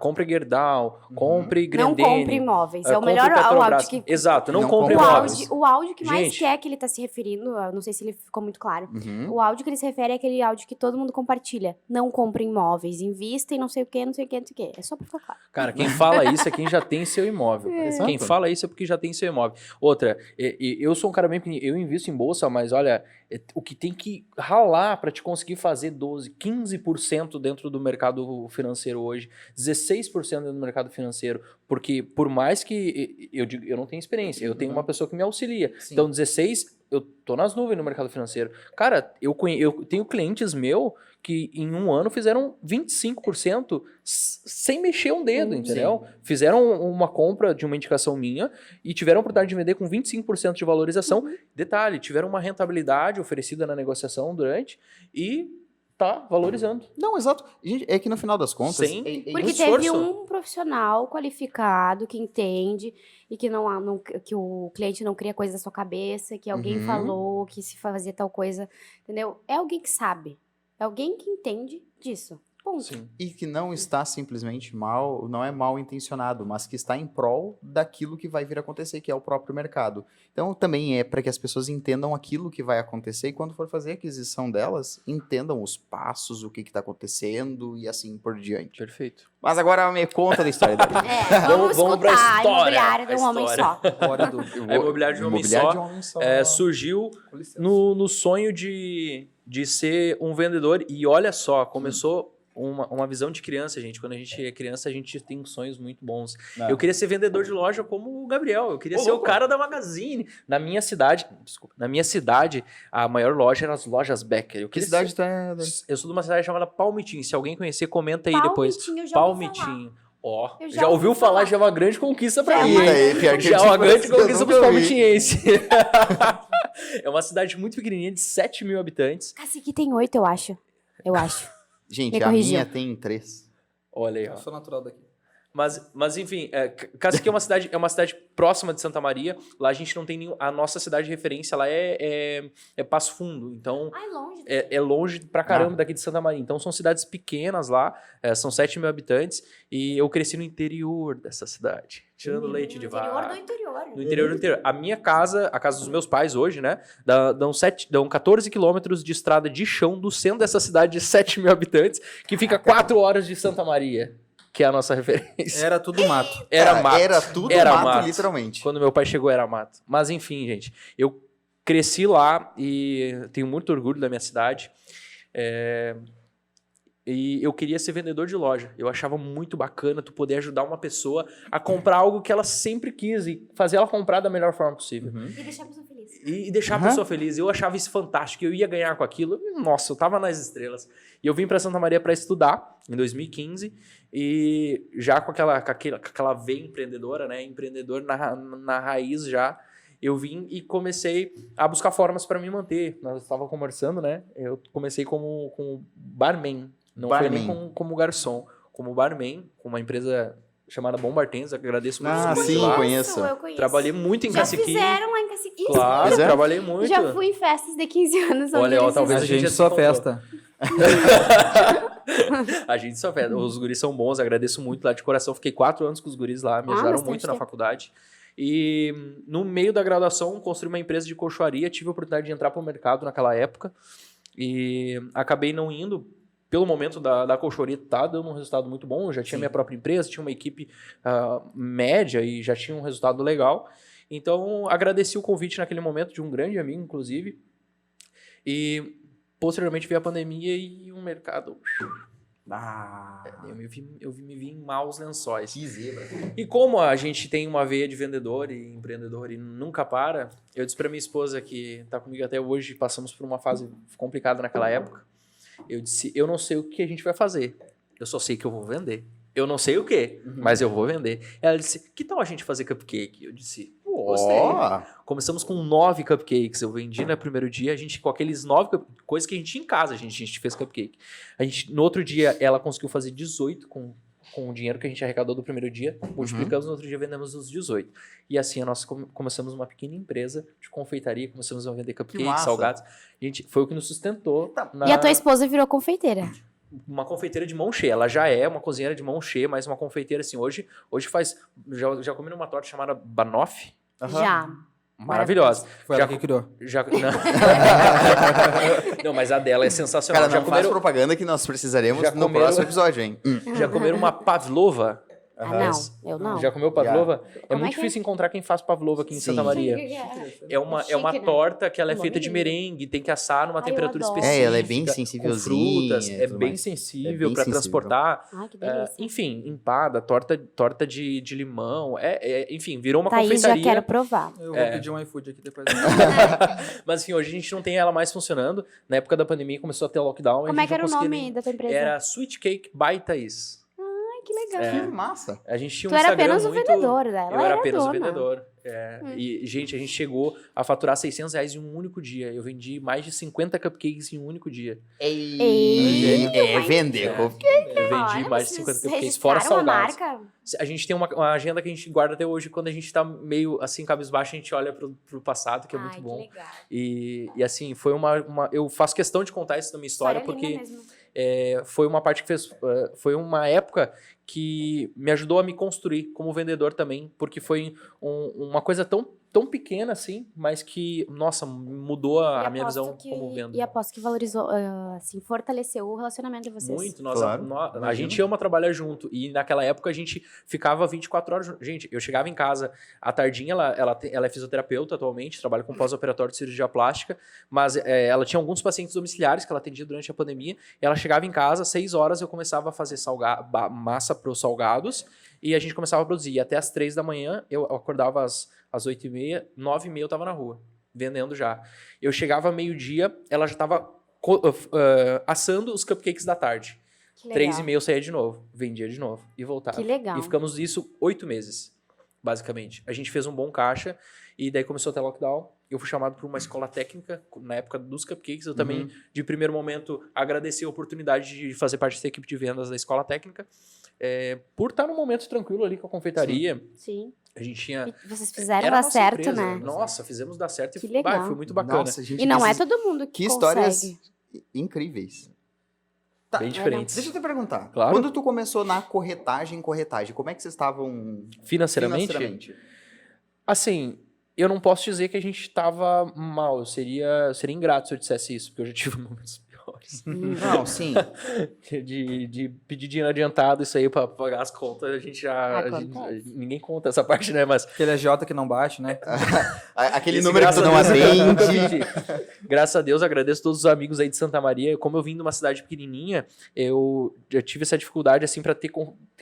compre Gerdau, compre Não Grendene. compre imóveis. É o compre melhor Petrobras. áudio que... Exato, não Não compre compre imóveis. O áudio que mais Gente. quer que ele tá se referindo, eu não sei se ele ficou muito claro. Uhum. O áudio que ele se refere é aquele áudio que todo mundo compartilha. Não compre imóveis, invista em não sei o que, não sei o que, não sei o que. É só pra ficar claro. Cara, quem fala isso é quem já tem seu imóvel. Quem Exato. fala isso é porque já tem seu imóvel. Outra, eu sou um cara bem pequenininho, eu invisto em bolsa, mas olha, o que tem que ralar para te conseguir fazer 12, 15% dentro do mercado financeiro hoje, 16% dentro do mercado financeiro, porque por mais que eu não tenho experiência, eu tenho uma pessoa que me auxilia. Sim. Então 16, eu tô nas nuvens no mercado financeiro. Cara, eu tenho clientes meus que em um ano fizeram 25% sem mexer um dedo, entendeu? Fizeram uma compra de uma indicação minha e tiveram a oportunidade de vender com 25% de valorização. Detalhe, tiveram uma rentabilidade oferecida na negociação durante e tá valorizando. Não, exato. Gente, é que no final das contas... Sim. Porque esforço. teve um profissional qualificado que entende e que que o cliente não cria coisa da sua cabeça, que alguém falou que se fazia tal coisa, entendeu? É alguém que sabe. É alguém que entende disso. Ponto. Sim. E que não está simplesmente não é mal intencionado, mas que está em prol daquilo que vai vir a acontecer, que é o próprio mercado. Então, também é para que as pessoas entendam aquilo que vai acontecer e quando for fazer a aquisição delas, entendam os passos, o que está acontecendo e assim por diante. Perfeito. Mas agora me conta da história dele. Vamos vamos pra escutar a história, imobiliária de um a homem história. só. Hora do... A imobiliária de um homem Imobiliária só, de um homem só. surgiu Com licença. no sonho de ser um vendedor. E olha só, começou uma visão de criança, gente. Quando a gente é criança, a gente tem sonhos muito bons. Não. Eu queria ser vendedor de loja como o Gabriel. Eu queria ser o cara da Magazine. Na minha cidade, a maior loja era as lojas Becker. Eu Que queria cidade ser- tu é? Eu sou de uma cidade chamada Palmitim. Se alguém conhecer, comenta aí depois. Palmitim, eu já ouvi falar. Palmitim. Ó, Eu já ouviu falar, já é uma grande conquista pra mim. Eita, hein? aí, pior que Já é eu uma grande tive- eu conquista nunca pros vi. palmitinenses. É uma cidade muito pequenininha, de 7 mil habitantes. Cacique tem 8, eu acho. Gente, Me a corrigiu. minha tem 3. Olha aí, Eu ó. sou natural daqui. Mas enfim, Cacique é uma cidade próxima de Santa Maria. Lá a gente não tem nenhum... A nossa cidade de referência lá é Passo Fundo. Então, Ai, longe. é longe pra caramba daqui de Santa Maria. Então, são cidades pequenas lá. São 7 mil habitantes. E eu cresci no interior dessa cidade. Tirando leite de vaca. Interior. No interior do interior. A minha casa, a casa dos meus pais hoje, né? Dão 14 quilômetros de estrada de chão do centro dessa cidade de 7 mil habitantes, que fica 4 horas de Santa Maria, que é a nossa referência. Era tudo mato. Era mato. Era tudo Era mato, mato. literalmente. Quando meu pai chegou, era mato. Mas enfim, gente, eu cresci lá e tenho muito orgulho da minha cidade. E eu queria ser vendedor de loja. Eu achava muito bacana tu poder ajudar uma pessoa a comprar algo que ela sempre quis e fazer ela comprar da melhor forma possível. E deixar a pessoa feliz. E deixar a pessoa feliz. Eu achava isso fantástico. Eu ia ganhar com aquilo. Nossa, eu tava nas estrelas. E eu vim para Santa Maria para estudar em 2015. E já com aquela veia empreendedora, né? Empreendedor na raiz já. Eu vim e comecei a buscar formas para me manter. Nós estávamos conversando, né? Eu comecei como barman. Não foi nem como garçom. Como barman, com uma empresa chamada Bom Bartenders. Agradeço muito. Ah, por sim, lá. conheço. Eu conheço. Trabalhei muito em Já Cacique. fizeram lá em Cacique. Claro, Fizeram? trabalhei muito. Já fui em festas de 15 anos. onde Olha, ó, eles talvez A a gente gente já se só encontrou. festa. A gente só fez. Os guris são bons, agradeço muito lá de coração. Fiquei 4 anos com os guris lá, me ajudaram bastante muito na tempo. faculdade. E no meio da graduação, construí uma empresa de cochoaria, tive a oportunidade de entrar para o mercado naquela época. E acabei não indo. Pelo momento da cochoaria tá dando um resultado muito bom. Eu já tinha minha própria empresa, tinha uma equipe média e já tinha um resultado legal. Então, agradeci o convite naquele momento de um grande amigo, inclusive. E posteriormente veio a pandemia e o mercado... Eu me vi em maus lençóis. Que zebra. E como a gente tem uma veia de vendedor e empreendedor e nunca para, eu disse para minha esposa, que está comigo até hoje, passamos por uma fase complicada naquela época, eu disse, eu não sei o que a gente vai fazer, eu só sei que eu vou vender. Eu não sei o que, mas eu vou vender. Ela disse, que tal a gente fazer cupcake? Eu disse, Gostei. Começamos com 9 cupcakes. Eu vendi no primeiro dia, a gente com aqueles 9 coisas que a gente tinha em casa, a gente fez cupcake. No outro dia, ela conseguiu fazer 18 com o dinheiro que a gente arrecadou do primeiro dia, multiplicamos, no outro dia vendemos os 18. E assim, nós começamos uma pequena empresa de confeitaria, começamos a vender cupcakes, salgados. Foi o que nos sustentou. E a tua esposa virou confeiteira? Uma confeiteira de mão cheia. Ela já é uma cozinheira de mão cheia, mas uma confeiteira assim, hoje faz... Já comi numa torta chamada banoffee? Já. Maravilhosa. Foi ela que criou. Não, mas a dela é sensacional. Cara, não faz propaganda que nós precisaremos no próximo episódio, hein? Já comeram uma pavlova? Não, eu não. Já comeu pavlova? É Como muito difícil encontrar quem faz pavlova aqui em Santa Maria. É uma torta que ela é feita de merengue, tem que assar numa temperatura específica. Ela é bem sensívelzinha. Com frutas, é bem sensível para transportar. Ai, que delícia. Enfim, empada, torta de limão. Enfim, virou uma Thaís, confeitaria. já quero provar. Eu vou pedir um iFood aqui depois. Mas enfim, hoje a gente não tem ela mais funcionando. Na época da pandemia começou a ter lockdown. Como é que era o nome da tua empresa? Era Sweet Cake by Thaís. Que legal. Que massa. A gente tinha Tu era apenas o muito... vendedor dela. Eu era apenas o vendedor. E, gente, a gente chegou a faturar R$600 em um único dia. Eu vendi mais de 50 cupcakes em um único dia. Vender cupcake. Eu vendi mais de 50 cupcakes, fora salgados. A gente tem uma agenda que a gente guarda até hoje. Quando a gente tá meio assim, cabisbaixo, a gente olha pro passado, que é muito bom. Legal. E assim, foi eu faço questão de contar isso na minha história, porque foi uma parte que foi uma época que me ajudou a me construir como vendedor também, porque foi uma coisa tão pequena assim, mas que, nossa, mudou a minha visão como vendedor. E aposto que valorizou, assim, fortaleceu o relacionamento de vocês. Muito. A gente ama trabalhar junto. E naquela época a gente ficava 24 horas junto. Gente, eu chegava em casa à tardinha, ela é fisioterapeuta atualmente, trabalha com pós-operatório de cirurgia plástica, mas ela tinha alguns pacientes domiciliares que ela atendia durante a pandemia, e ela chegava em casa, 6 horas eu começava a fazer massa para os salgados, e a gente começava a produzir. E até às 3 da manhã, eu acordava às 8h30, 9h30 eu tava na rua, vendendo já. Eu chegava meio-dia, ela já tava assando os cupcakes da tarde. 3h30 eu saía de novo, vendia de novo e voltava. Que legal. E ficamos nisso 8 meses, basicamente. A gente fez um bom caixa e daí começou a ter lockdown. Eu fui chamado para uma escola técnica na época dos cupcakes. Eu também, de primeiro momento, agradeci a oportunidade de fazer parte dessa equipe de vendas da escola técnica. Por estar num momento tranquilo ali com a confeitaria. Sim. A gente tinha... E vocês fizeram dar certo, empresa, né? Nossa, fizemos dar certo. Que legal. Foi muito bacana. Nossa, gente, e não é todo mundo que consegue. Histórias incríveis. Tá, bem diferentes. Deixa eu te perguntar. Claro. Quando tu começou na corretagem, como é que vocês estavam financeiramente? Assim, eu não posso dizer que a gente estava mal. Seria ingrato se eu dissesse isso, porque eu já tive momentos piores. Não, sim. de pedir dinheiro adiantado, isso aí pra pagar as contas, a gente já... ninguém conta essa parte, né? Mas... Aquele agiota que não bate, né? Aquele número que tu não atende. Graças a Deus, agradeço todos os amigos aí de Santa Maria. Como eu vim de uma cidade pequenininha, eu já tive essa dificuldade, assim, pra ter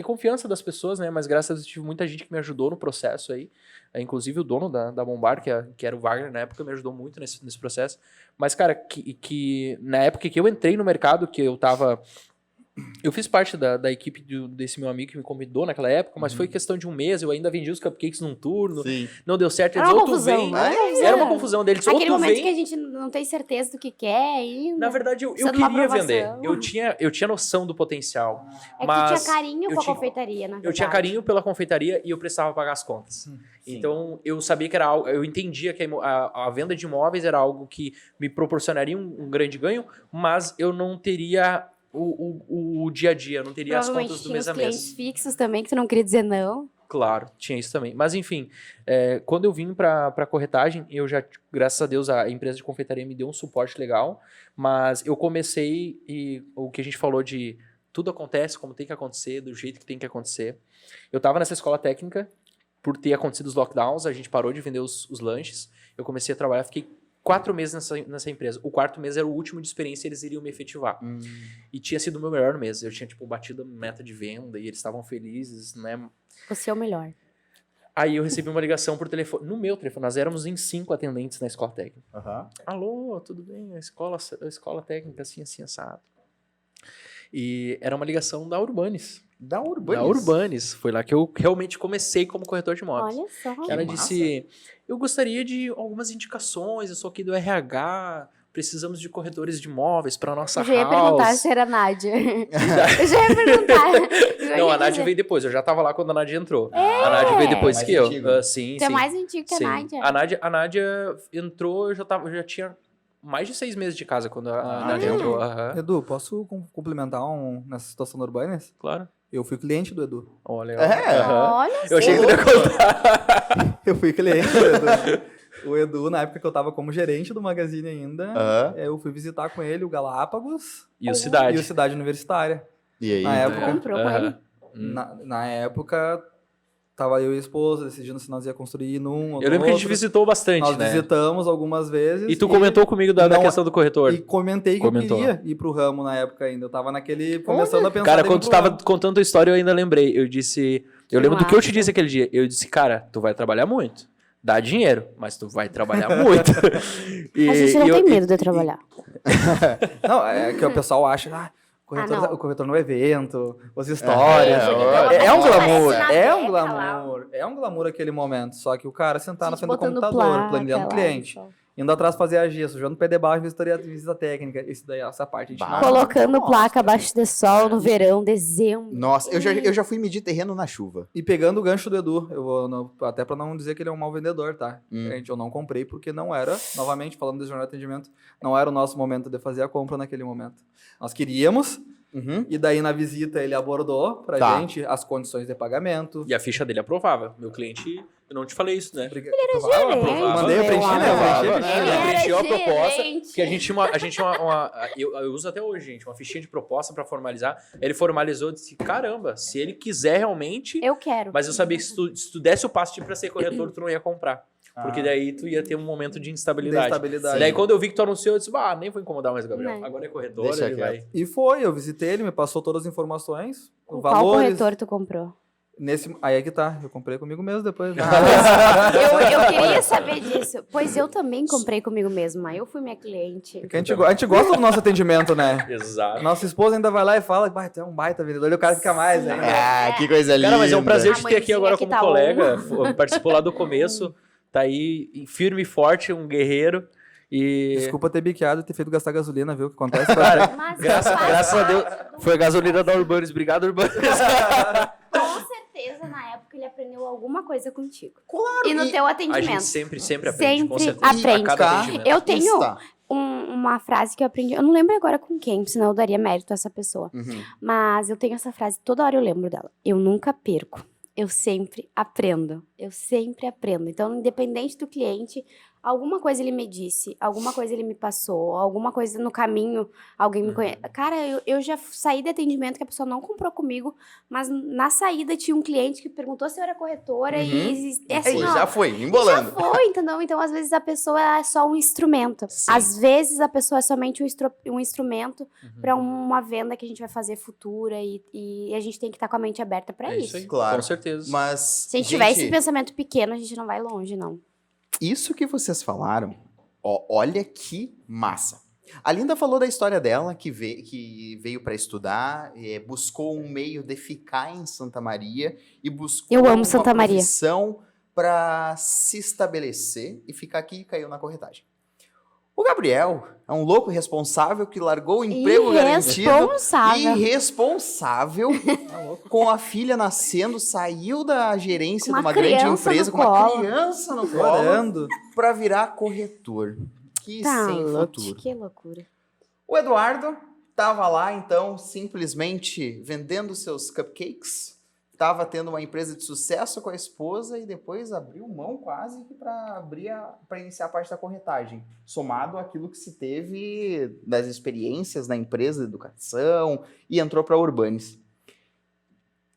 confiança das pessoas, né? Mas graças a Deus, tive muita gente que me ajudou no processo aí. Inclusive o dono da Bombar, que era o Wagner, na época, me ajudou muito nesse processo. Mas, cara, que na época que eu entrei no mercado, que eu tava... Eu fiz parte da equipe desse meu amigo que me convidou naquela época, mas foi questão de um mês, eu ainda vendi os cupcakes num turno, não deu certo. Era uma confusão, Era uma confusão deles. Aquele momento que a gente não tem certeza do que quer ainda. Na verdade, eu queria vender. Eu tinha noção do potencial. Mas que tu tinha carinho com a confeitaria, na verdade. Eu tinha carinho pela confeitaria e eu precisava pagar as contas. Então, eu sabia que era algo... Eu entendia que a venda de imóveis era algo que me proporcionaria um grande ganho, mas eu não teria... O dia a dia, não teria as contas do mês a mês. Clientes fixos também, que tu não queria dizer não. Claro, tinha isso também. Mas enfim, quando eu vim para corretagem, eu já, graças a Deus, a empresa de confeitaria me deu um suporte legal, mas eu comecei e o que a gente falou de tudo acontece como tem que acontecer, do jeito que tem que acontecer. Eu estava nessa escola técnica, por ter acontecido os lockdowns, a gente parou de vender os lanches, eu comecei a trabalhar, fiquei 4 meses nessa empresa. O 4º mês era o último de experiência e eles iriam me efetivar. E tinha sido o meu melhor mês. Eu tinha, batido a meta de venda e eles estavam felizes, né? Você é o melhor. Aí eu recebi uma ligação por telefone. No meu telefone, nós éramos em 5 atendentes na escola técnica. Alô, tudo bem? A escola técnica, assim, assado. E era uma ligação da Urbanis. Da Urbanis? Da Urbanis. Foi lá que eu realmente comecei como corretor de imóveis. Olha só. Que Ela massa. disse, eu gostaria de algumas indicações, eu sou aqui do RH, precisamos de corretores de imóveis para nossa Eu já ia house. perguntar se era a Nádia. Eu já ia perguntar. Eu Não, ia a Nádia dizer. veio depois, eu já tava lá quando a Nádia entrou. A Nádia veio depois Mais que eu. antigo. Sim, Você é sim. mais antigo que a Sim. Nádia. A Nádia entrou, eu já tinha mais de 6 meses de casa quando a Nádia entendi. entrou. Aham, Edu, posso complementar nessa situação da Urbanis? claro. Eu fui cliente do Edu. Olha, É? aham. Olha Eu achei que tu ia contar. Eu fui cliente do Edu. O Edu, na época que eu tava como gerente do Magazine ainda, Aham. eu fui visitar com ele o Galápagos E o Cidade. e o Cidade Universitária. E aí? Na época, Comprou com ele? Na época, tava eu e a esposa decidindo se nós ia construir num ou Eu no lembro que a gente outro. visitou bastante, Nós né? visitamos algumas vezes. E tu comentou comigo da não- questão do corretor. E comentei que Comentou. eu queria ir pro ramo na época ainda. Eu tava naquele... Começando a pensar... Cara, de ir quando tu pro tava ramo. contando tua história, eu ainda lembrei. Eu disse... Eu lembro do que eu te massa. disse aquele dia. Eu disse, cara, tu vai trabalhar muito. Dá dinheiro, mas tu vai trabalhar muito. A gente não tem medo de trabalhar. Não, é que o pessoal acha... não. O corretor no evento, as histórias. É, É um Aparece glamour, na é um beca lá. glamour. É um glamour aquele momento. Só que o cara sentar na Gente frente do botando computador, placa planilhando o lá, cliente, pessoal. indo atrás fazer a gesso, jogando PD barro, visita técnica. Essa parte a gente não... Colocando Nossa. placa abaixo do sol no verão, dezembro. Nossa, eu já fui medir terreno na chuva. E pegando o gancho do Edu, eu vou até pra não dizer que ele é um mau vendedor, tá? Hum. Gente, eu não comprei porque não era, novamente falando de jornada de atendimento, não era o nosso momento de fazer a compra naquele momento. Nós queríamos, Uhum. e daí na visita ele abordou pra Tá. gente as condições de pagamento. E a ficha dele aprovava. Meu cliente, eu não te falei isso, né? Ele gerente. Mandei o Eu preenchi, né? amava, Eu né? preenchi, Ele né? era preencheu a proposta, gerente. porque a gente tinha eu uso até hoje, gente, uma fichinha de proposta pra formalizar. Ele formalizou e disse, caramba, se ele quiser realmente... Eu quero. Mas eu sabia que se tu desse o passo de ir pra ser corretor, tu não ia comprar. Porque Ah. daí tu ia ter um momento de instabilidade. Instabilidade. Daí quando eu vi que tu anunciou, eu disse, nem vou incomodar mais o Gabriel. Não. Agora é corretor, Deixa ele vai... E foi, eu visitei ele, me passou todas as informações, Com os qual valores. corretor tu comprou? Aí é que tá, eu comprei comigo mesmo depois. né? Eu queria saber disso. Pois eu também comprei comigo mesma. Eu fui minha cliente. Porque a gente gosta do nosso atendimento, né? Exato. Nossa esposa ainda vai lá e fala, tu é um baita vendedor, e o cara fica mais, né? Ah, que coisa linda. Cara, mas é um prazer A te ter aqui mãezinha agora que como tá colega. Participou lá do começo, tá aí firme e forte, um guerreiro. E... Desculpa ter biqueado e ter feito gastar gasolina, viu? O que acontece? Mas Graças a Deus, foi a gasolina da Urbanis. Obrigado, Urbanis. com certeza, na época, ele aprendeu alguma coisa contigo. Claro. E no teu A atendimento. gente sempre aprende, com Sempre certeza. aprende. A cada Tá. atendimento. Eu tenho Está. uma frase que eu aprendi. Eu não lembro agora com quem, senão eu daria mérito a essa pessoa. Uhum. Mas eu tenho essa frase, toda hora eu lembro dela. Eu nunca perco. Eu sempre aprendo. Eu sempre aprendo. Então, independente do cliente, alguma coisa ele me disse, alguma coisa ele me passou, alguma coisa no caminho, alguém me conhece. Cara, eu já saí de atendimento que a pessoa não comprou comigo, mas na saída tinha um cliente que perguntou se eu era corretora e é assim, ó, Já foi, embolando. já foi, entendeu? Então, às vezes, a pessoa é só um instrumento. Sim. Às vezes, a pessoa é somente um instrumento para uma venda que a gente vai fazer futura e a gente tem que estar com a mente aberta para É isso. aí, Claro. com certeza. Mas, Se a gente tiver esse pensamento pequeno, a gente não vai longe, não. isso que vocês falaram, olha que massa. A Linda falou da história dela, que veio para estudar, buscou um meio de ficar em Santa Maria e buscou Eu amo uma Santa Maria. profissão para se estabelecer e ficar aqui e caiu na corretagem. O Gabriel é um louco responsável que largou o emprego garantido Irresponsável. irresponsável com a filha nascendo, saiu da gerência Com de uma uma grande criança empresa no com uma colo. criança no colo Chorando. para virar corretor. Que Tá sem louco, futuro. que loucura. O Eduardo estava lá, então, simplesmente vendendo seus cupcakes, estava tendo uma empresa de sucesso com a esposa e depois abriu mão quase que para iniciar a parte da corretagem, somado àquilo que se teve das experiências na empresa de educação e entrou para a Urbanis.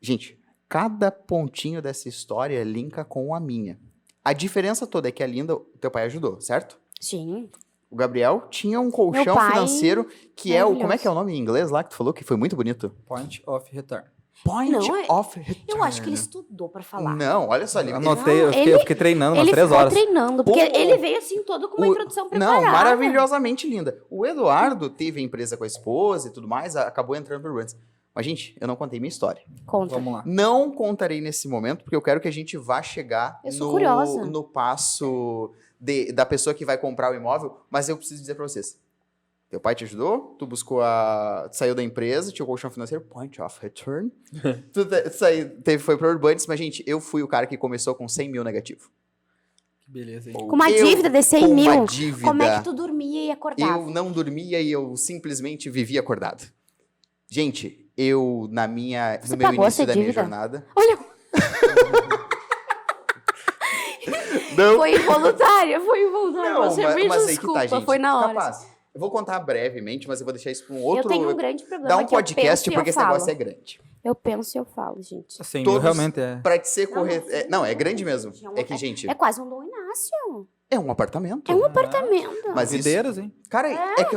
Gente, cada pontinho dessa história linka com a minha. A diferença toda é que a Linda, teu pai ajudou, certo? Sim. O Gabriel tinha um colchão pai, financeiro que é o... Como é maravilhoso. que é o nome em inglês lá que tu falou? Que foi muito bonito. Point of return. Point Não, of Return. Eu acho que ele estudou pra falar. Não, olha só. Ele, Anotei, Não, eu fiquei treinando umas Ele 3 ficou horas. treinando, porque Pô, ele veio assim todo com uma introdução preparada. Não, maravilhosamente linda. O Eduardo teve a empresa com a esposa e tudo mais, acabou entrando pro Runs. Mas, gente, eu não contei minha história. Conta. Vamos lá. Não contarei nesse momento, porque eu quero que a gente vá chegar Eu sou curiosa. no passo da pessoa que vai comprar o imóvel, mas eu preciso dizer pra vocês. Teu pai te ajudou, tu saiu da empresa, tinha o colchão financeiro, point of return. Foi pra Urbanis, mas, gente, eu fui o cara que começou com 100 mil negativo. Que beleza, hein? Com uma dívida de 100 com mil. uma dívida. Como é que tu dormia e acordava? Eu não dormia e eu simplesmente vivia acordado. Gente, eu, no Você meu pagou início essa da minha dívida? jornada... Olha, Não, foi involuntário. não, Você me mas aí que desculpa, tá, gente. foi na hora. Capaz. Eu vou contar brevemente, mas eu vou deixar isso para um outro... Eu tenho um grande problema Dá um que eu podcast, penso e porque eu esse negócio falo. é grande. Eu penso e eu falo, gente. 100 Todos- mil realmente é. Pra te ser correto... sim. Não, é grande mesmo. É um- É que, gente, É quase um Dom Inácio. é um apartamento. É um apartamento. Mas isso... Videiras, hein? Cara, é que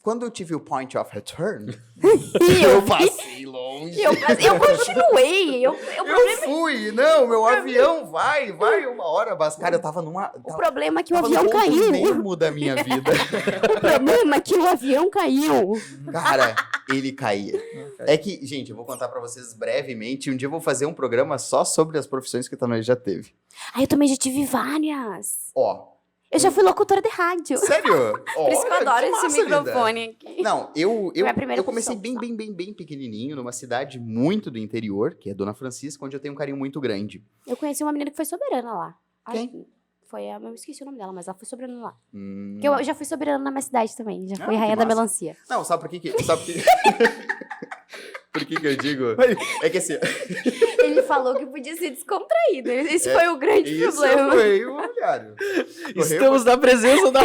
quando eu tive o point of return, E eu passei longe. Eu continuei. Eu fui, não, meu avião vai uma hora, mas, cara, eu tava numa... O problema é que o Tava avião no ponto caiu. Nemo da minha vida. O problema é que o avião caiu. Cara, ele caía. É que, gente, eu vou contar pra vocês brevemente. Um dia eu vou fazer um programa só sobre as profissões que o Tanoí já teve. Aí eu também já tive várias. Ó, Eu já fui locutora de rádio. sério? Ó, Por isso que eu adoro esse massa, linda. microfone aqui. Não, eu Foi a primeira eu comecei profissão, bem pequenininho, numa cidade muito do interior, que é Dona Francisca, onde eu tenho um carinho muito grande. Eu conheci uma menina que foi soberana lá. Quem? Eu esqueci o nome dela, mas ela foi soberana lá. Hum. Porque eu já fui soberana na minha cidade também. Já fui que rainha da massa. melancia. Não, sabe por que Por que eu digo? É que assim... Ele falou que podia ser descontraído. Esse foi o grande Isso problema. foi o olhar. Estamos na presença da...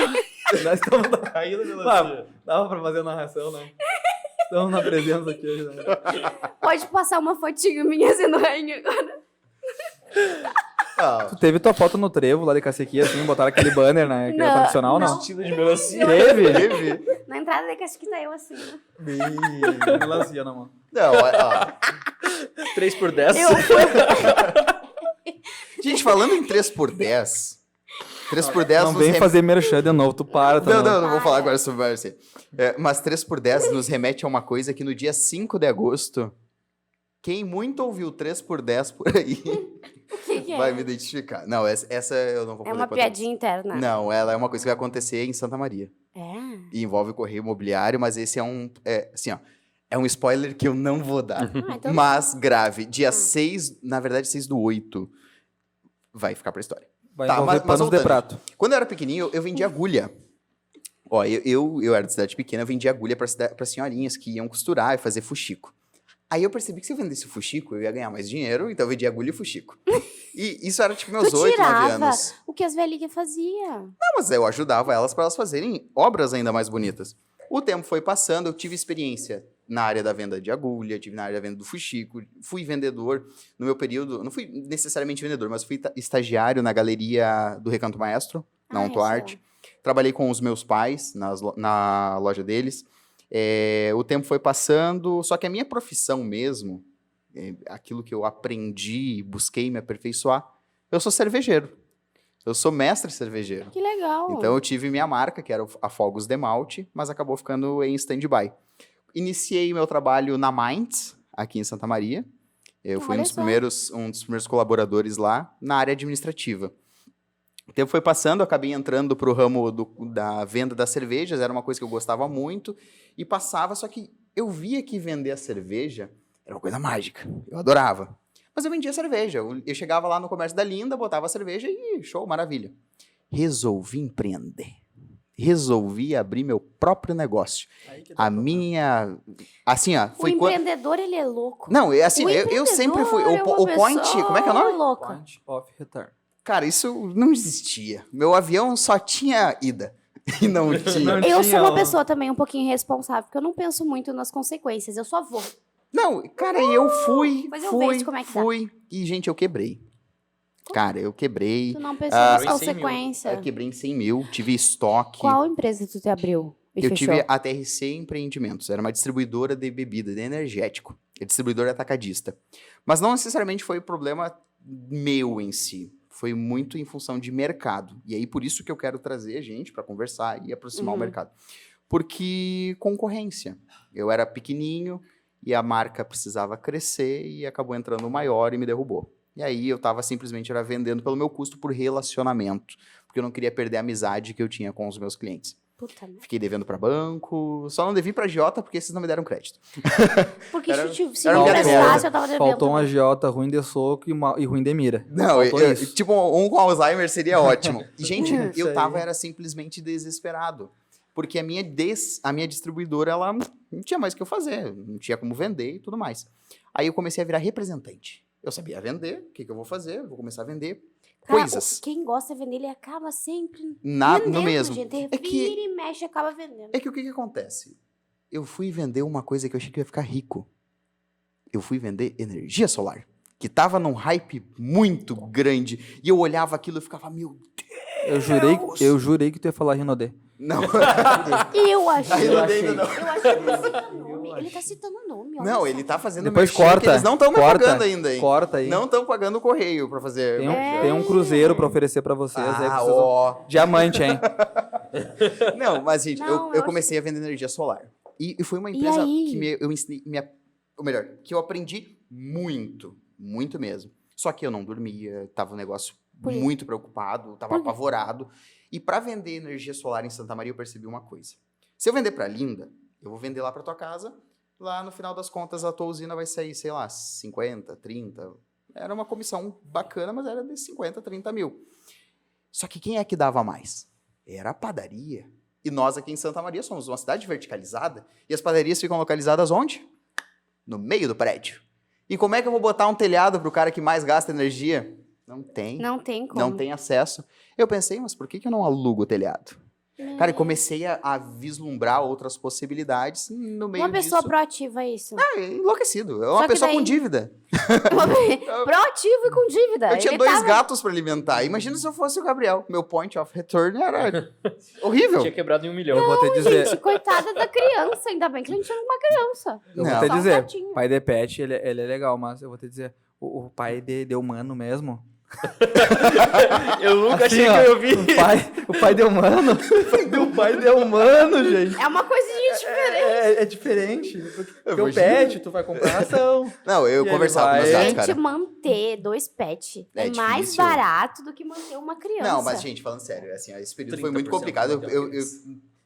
Nós estamos na Rainha da melancia. Dava pra fazer a narração, né? Estamos na presença aqui hoje, né? Pode passar uma fotinho minha sendo rainha agora. Ah, Tu teve tua foto no trevo lá de Cacequia, assim, botaram aquele banner, né? Que é Não, tradicional, não? não. Vestido de melancia. Teve? teve? Na entrada da casquita eu assim. Né? Melancia na mão. Não, ó. 3x10. Eu fui. Gente, falando em 3x10... 3x10 Não nos vem fazer merchan de novo, tu para, tá? Não vou falar agora sobre você. Mas 3x10 nos remete a uma coisa que no dia 5 de agosto, quem muito ouviu 3x10 por aí O que é? vai me identificar. Não, essa eu não vou É poder uma contar. piadinha interna. Não, ela é uma coisa que vai acontecer em Santa Maria. É. E envolve o correio imobiliário, mas esse assim, ó, é um spoiler que eu não vou dar. Ah, então Mas grave, dia 6, na verdade 6/8, vai ficar pra história. Vai Tá, envolver mas panos de voltando. prato. Quando eu era pequenininho, eu vendia agulha. Ó, eu era de cidade pequena, eu vendia agulha para senhorinhas que iam costurar e fazer fuxico. Aí eu percebi que se eu vendesse fuxico, eu ia ganhar mais dinheiro, então eu vendia agulha e fuxico. E isso era tipo meus Tu 8, 9 tirava anos. o que as velhinhas faziam. Não, mas eu ajudava elas para elas fazerem obras ainda mais bonitas. O tempo foi passando, eu tive experiência na área da venda de agulha, tive na área da venda do fuxico, fui vendedor no meu período, não fui necessariamente vendedor, mas fui estagiário na galeria do Recanto Maestro, na Onto Arte. Trabalhei com os meus pais na loja deles. O tempo foi passando, só que a minha profissão mesmo, aquilo que eu aprendi, busquei me aperfeiçoar, eu sou cervejeiro. Eu sou mestre cervejeiro. Que legal. Então eu tive minha marca, que era a Fogos de Malte, mas acabou ficando em stand-by. Iniciei meu trabalho na Mainz, aqui em Santa Maria. Eu fui Olha um dos só. primeiros colaboradores lá, na área administrativa. O tempo foi passando, eu acabei entrando para o ramo da venda das cervejas, era uma coisa que eu gostava muito, e passava, só que eu via que vender a cerveja era uma coisa mágica, eu adorava. Mas eu vendia cerveja, eu chegava lá no comércio da Linda, botava a cerveja e show, maravilha. Resolvi empreender, resolvi abrir meu próprio negócio. A minha, assim ó, O foi quando... empreendedor, ele é louco. Não, é assim, O eu sempre fui, empreendedor é o uma point, pessoa como é que é o nome? louca. Point of return. Cara, isso não existia. Meu avião só tinha ida e não tinha. Não Eu sou tinha uma um- pessoa também um pouquinho irresponsável, porque eu não penso muito nas consequências, eu só vou. Não, cara, eu fui, Depois eu vejo como é que dá. fui. E, gente, eu quebrei. Cara, eu quebrei. Tu não pensou Ah, nas em 100 mil. consequências. Eu quebrei em 100 mil, tive estoque. Qual empresa tu te abriu e Eu fechou? tive a TRC Empreendimentos, era uma distribuidora de bebida, de energético. É distribuidora atacadista. Mas não necessariamente foi problema meu em si. Foi muito em função de mercado. E aí, por isso que eu quero trazer gente para conversar e aproximar o Uhum. mercado. Porque concorrência. Eu era pequenininho e a marca precisava crescer e acabou entrando o maior e me derrubou. E aí eu estava simplesmente vendendo pelo meu custo por relacionamento, porque eu não queria perder a amizade que eu tinha com os meus clientes. Puta merda. Fiquei devendo para banco, só não devi para agiota porque esses não me deram crédito. Porque Era- se era não uma piada prestasse, interna. eu tava devendo. Faltou um agiota ruim de soco e ruim de mira. Não, Faltou isso. tipo, um com Alzheimer seria ótimo. E, gente, Isso eu tava, aí. era simplesmente desesperado. Porque a minha distribuidora, ela não tinha mais o que eu fazer, não tinha como vender e tudo mais. Aí eu comecei a virar representante. Eu sabia vender, o que eu vou fazer? Eu vou começar a vender Cara, coisas. quem gosta de vender, ele acaba sempre No vendendo, mesmo. gente. É que- Vira e mexe, acaba vendendo. É que o que acontece? Eu fui vender uma coisa que eu achei que eu ia ficar rico. Eu fui vender energia solar, que tava num hype muito grande. E eu olhava aquilo e ficava, meu Deus! Eu jurei que tu ia falar Rinodê. Não, Eu achei. Aí não achei. ainda não. Eu acho que ele tá citando nome. Ele tá citando nome. olha Não, só. ele tá fazendo Depois merchan que corta. eles não estão me corta, pagando ainda, hein? Corta aí. Não estão pagando o correio pra fazer. Tem um cruzeiro pra oferecer pra vocês. aí vocês vão- ó. Diamante, hein? Não, mas, gente, Não, eu eu comecei a vender energia solar. E foi uma E empresa aí? que eu ensinei, ou melhor, que eu aprendi muito, muito mesmo. Só que eu não dormia, tava um negócio Por quê? muito preocupado, tava Por quê? apavorado. E para vender energia solar em Santa Maria, eu percebi uma coisa. Se eu vender para Linda, eu vou vender lá para tua casa, lá no final das contas a tua usina vai sair, sei lá, 50, 30. Era uma comissão bacana, mas era de 50, 30 mil. Só que quem é que dava mais? Era a padaria. E nós aqui em Santa Maria somos uma cidade verticalizada e as padarias ficam localizadas onde? No meio do prédio. E como é que eu vou botar um telhado para o cara que mais gasta energia? Não tem. Não tem como. Não tem acesso. Eu pensei, mas por que eu não alugo o telhado? Cara, e comecei a vislumbrar outras possibilidades no meio Uma pessoa disso. proativa é isso. Enlouquecido. É Só uma que pessoa com daí- dívida. Proativo e com dívida. Eu tinha Ele 2 tava- gatos para alimentar. Imagina se eu fosse o Gabriel. Meu point of return era horrível. Tinha quebrado em 1 milhão. Eu vou te dizer. Gente, coitada da criança. Ainda bem que ele não tinha uma criança. Eu Não. vou te Só um dizer. gatinho. Pai de pet, ele é legal, mas eu vou te dizer. O pai de humano mesmo. Eu nunca Assim, achei ó, que eu vi. O pai de humano. O pai de humano, gente. É uma coisinha diferente. É diferente. Porque vou o pet, tu vai comprar ação. Não, eu E ele conversava com vai- meus gatos, Gente, cara. manter 2 pets É é mais difícil. barato do que manter uma criança. Não, mas, gente, falando sério, assim, esse período foi muito 30% complicado. da Eu- criança.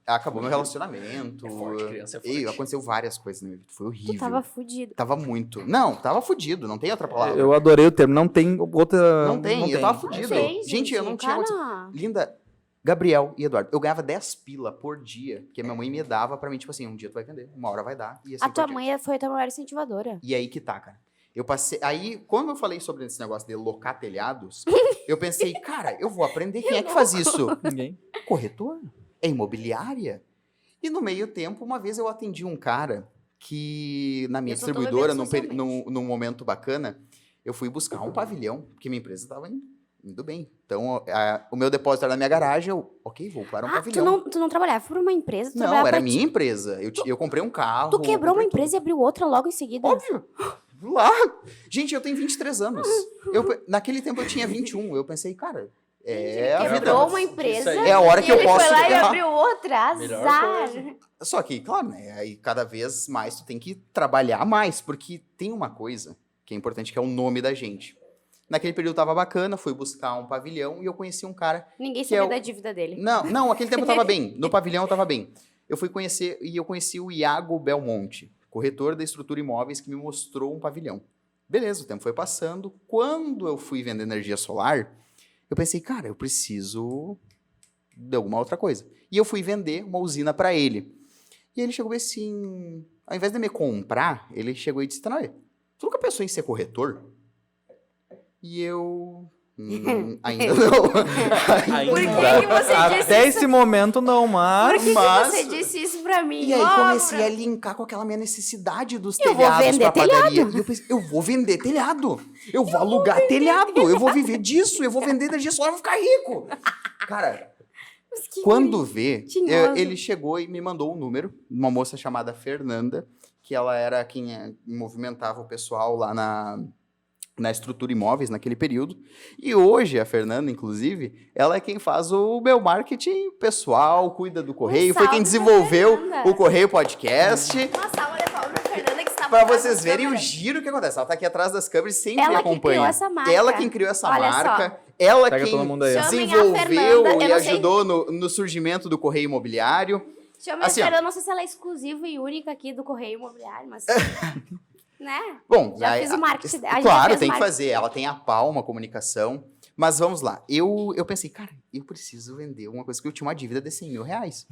acabou meu relacionamento. É forte, criança é forte. E aconteceu várias coisas na minha vida. Foi horrível. Tu tava fudido. Tava muito. Não, tava fudido, não tem outra palavra. Eu adorei o termo. Não tem outra. Não tem, eu tava fudido. Sei, Gente, eu não tinha cara. condição. Linda, Gabriel e Eduardo, eu ganhava 10 pila por dia, que a minha mãe me dava pra mim, tipo assim, um dia tu vai vender, uma hora vai dar. E assim A tua por diante. mãe foi a tua maior incentivadora. E aí que tá, cara. Eu passei. Aí, quando eu falei sobre esse negócio de locar telhados, eu pensei, cara, eu vou aprender quem é que faz isso. Ninguém. Corretor? É imobiliária? E no meio tempo, uma vez eu atendi um cara que, na minha Eu tô toda distribuidora, bem socialmente. num momento bacana, eu fui buscar um pavilhão, porque minha empresa estava indo bem. Então, o meu depósito era na minha garagem, ok, vou para um Ah, pavilhão. tu não trabalhava por uma empresa? Tu Não, trabalhava era pra minha empresa. Eu comprei um carro. Tu quebrou uma comprei empresa e abriu outra logo em seguida? Óbvio. Lá. Gente, eu tenho 23 anos. Naquele tempo eu tinha 21. Eu pensei, cara, é a vida. Quebrou uma Isso empresa aí. É a hora e que eu ele posso foi lá e errar. abriu outra. Melhor Azar. coisa. Só que, claro, né? Aí cada vez mais tu tem que trabalhar mais, porque tem uma coisa que é importante, que é o nome da gente. Naquele período tava bacana, fui buscar um pavilhão e eu conheci um cara. Ninguém Que sabia é o- da dívida dele. Não, aquele tempo eu tava bem. No pavilhão eu tava bem. Eu conheci o Iago Belmonte, corretor da Estrutura Imóveis, que me mostrou um pavilhão. Beleza, o tempo foi passando. Quando eu fui vender energia solar, eu pensei, cara, eu preciso de alguma outra coisa. E eu fui vender uma usina para ele. E ele chegou assim, ao invés de me comprar, ele chegou e disse, Tanaê, tu nunca pensou em ser corretor? E eu... ainda não. Ainda Por não. que você disse Até isso? esse momento não, Por mas. que mas- você disse isso pra mim? E aí Ó, comecei a linkar com aquela minha necessidade dos Eu vou telhados vender pra padaria. E eu pensei, eu vou vender telhado. Eu vou alugar telhado. Eu vou viver disso. Eu vou vender energia solar, eu vou ficar rico. Cara, mas que quando vê, tinhoso. ele chegou e me mandou um número de uma moça chamada Fernanda, que ela era quem movimentava o pessoal lá na Estrutura Imóveis naquele período. E hoje, a Fernanda, inclusive, ela é quem faz o meu marketing pessoal, cuida do correio, foi quem salve pra desenvolveu Fernanda. o Correio Podcast. Uma salva de palmas pra Fernanda que está Pra vocês verem o giro que acontece. Ela tá aqui atrás das câmeras e sempre Ela que acompanha. criou essa marca. Ela quem criou essa Olha marca. Ela Pega quem todo mundo aí. Chamem a desenvolveu Fernanda, eu e não sei. ajudou no surgimento do Correio Imobiliário. Chama Assim, ó. a Fernanda, não sei se ela é exclusiva e única aqui do Correio Imobiliário, mas... né? Bom, Já fiz o marketing dela. Já claro, fez o tem que marketing. fazer. Ela tem a Palma Comunicação. Mas vamos lá. Eu pensei, cara, eu preciso vender uma coisa que eu tinha uma dívida de 100 mil reais.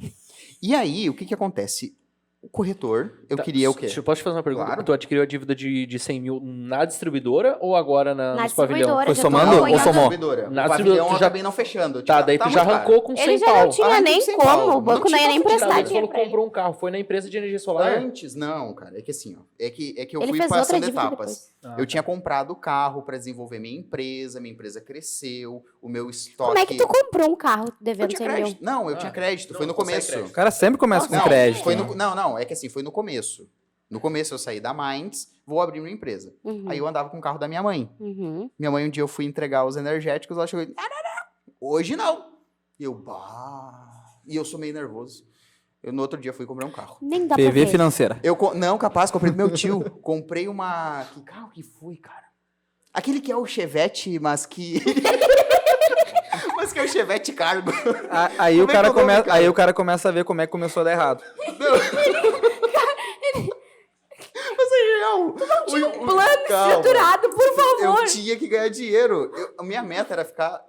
E aí, o que que acontece? O corretor, eu queria o quê? Posso te fazer uma pergunta? Claro. Tu adquiriu a dívida de 100 mil na distribuidora ou agora Na nos pavilhão? distribuidora. Foi já tô somando ou acompanhando. somou? Distribuidora. Na O pavilhão distribuidora, eu tu já- acabei não fechando. Tá, daí tu já muito arrancou caro. com 100 Ele já pau. não tinha Arranquei nem sem como, pau. o banco Não não ia nem tinha Tá, prestar daí tu dinheiro falou que pra ele. comprou um carro. Foi na empresa de energia solar? Antes, não, cara. É que assim, ó. É que eu Ele fui fez outra passando dívida etapas. depois. Eu tinha comprado o carro para desenvolver minha empresa cresceu, o meu estoque... Como é que tu comprou um carro Eu devendo tinha 100 mil? crédito. Não, eu tinha crédito. Foi no consegue começo. crédito. O cara sempre começa com Não, crédito. Foi né? não, é que assim, foi no começo. No começo eu saí da Minds, vou abrir uma empresa. Uhum. Aí eu andava com o carro da minha mãe. Uhum. Minha mãe, um dia eu fui entregar os energéticos, ela chegou e disse, hoje não. E eu, E eu sou meio nervoso. Eu, no outro dia, fui comprar um carro. Nem dá pra PV ver. financeira. Não, capaz, comprei do meu tio. Comprei uma... Que carro que foi, cara? Aquele que é o Chevette, mas que... mas que é o Chevette Cargo. Aí, Como é que é o nome, cara? aí o cara começa a ver como é que começou a dar errado. Mas é real. Um Plano estruturado, por favor. Eu tinha que ganhar dinheiro. A minha meta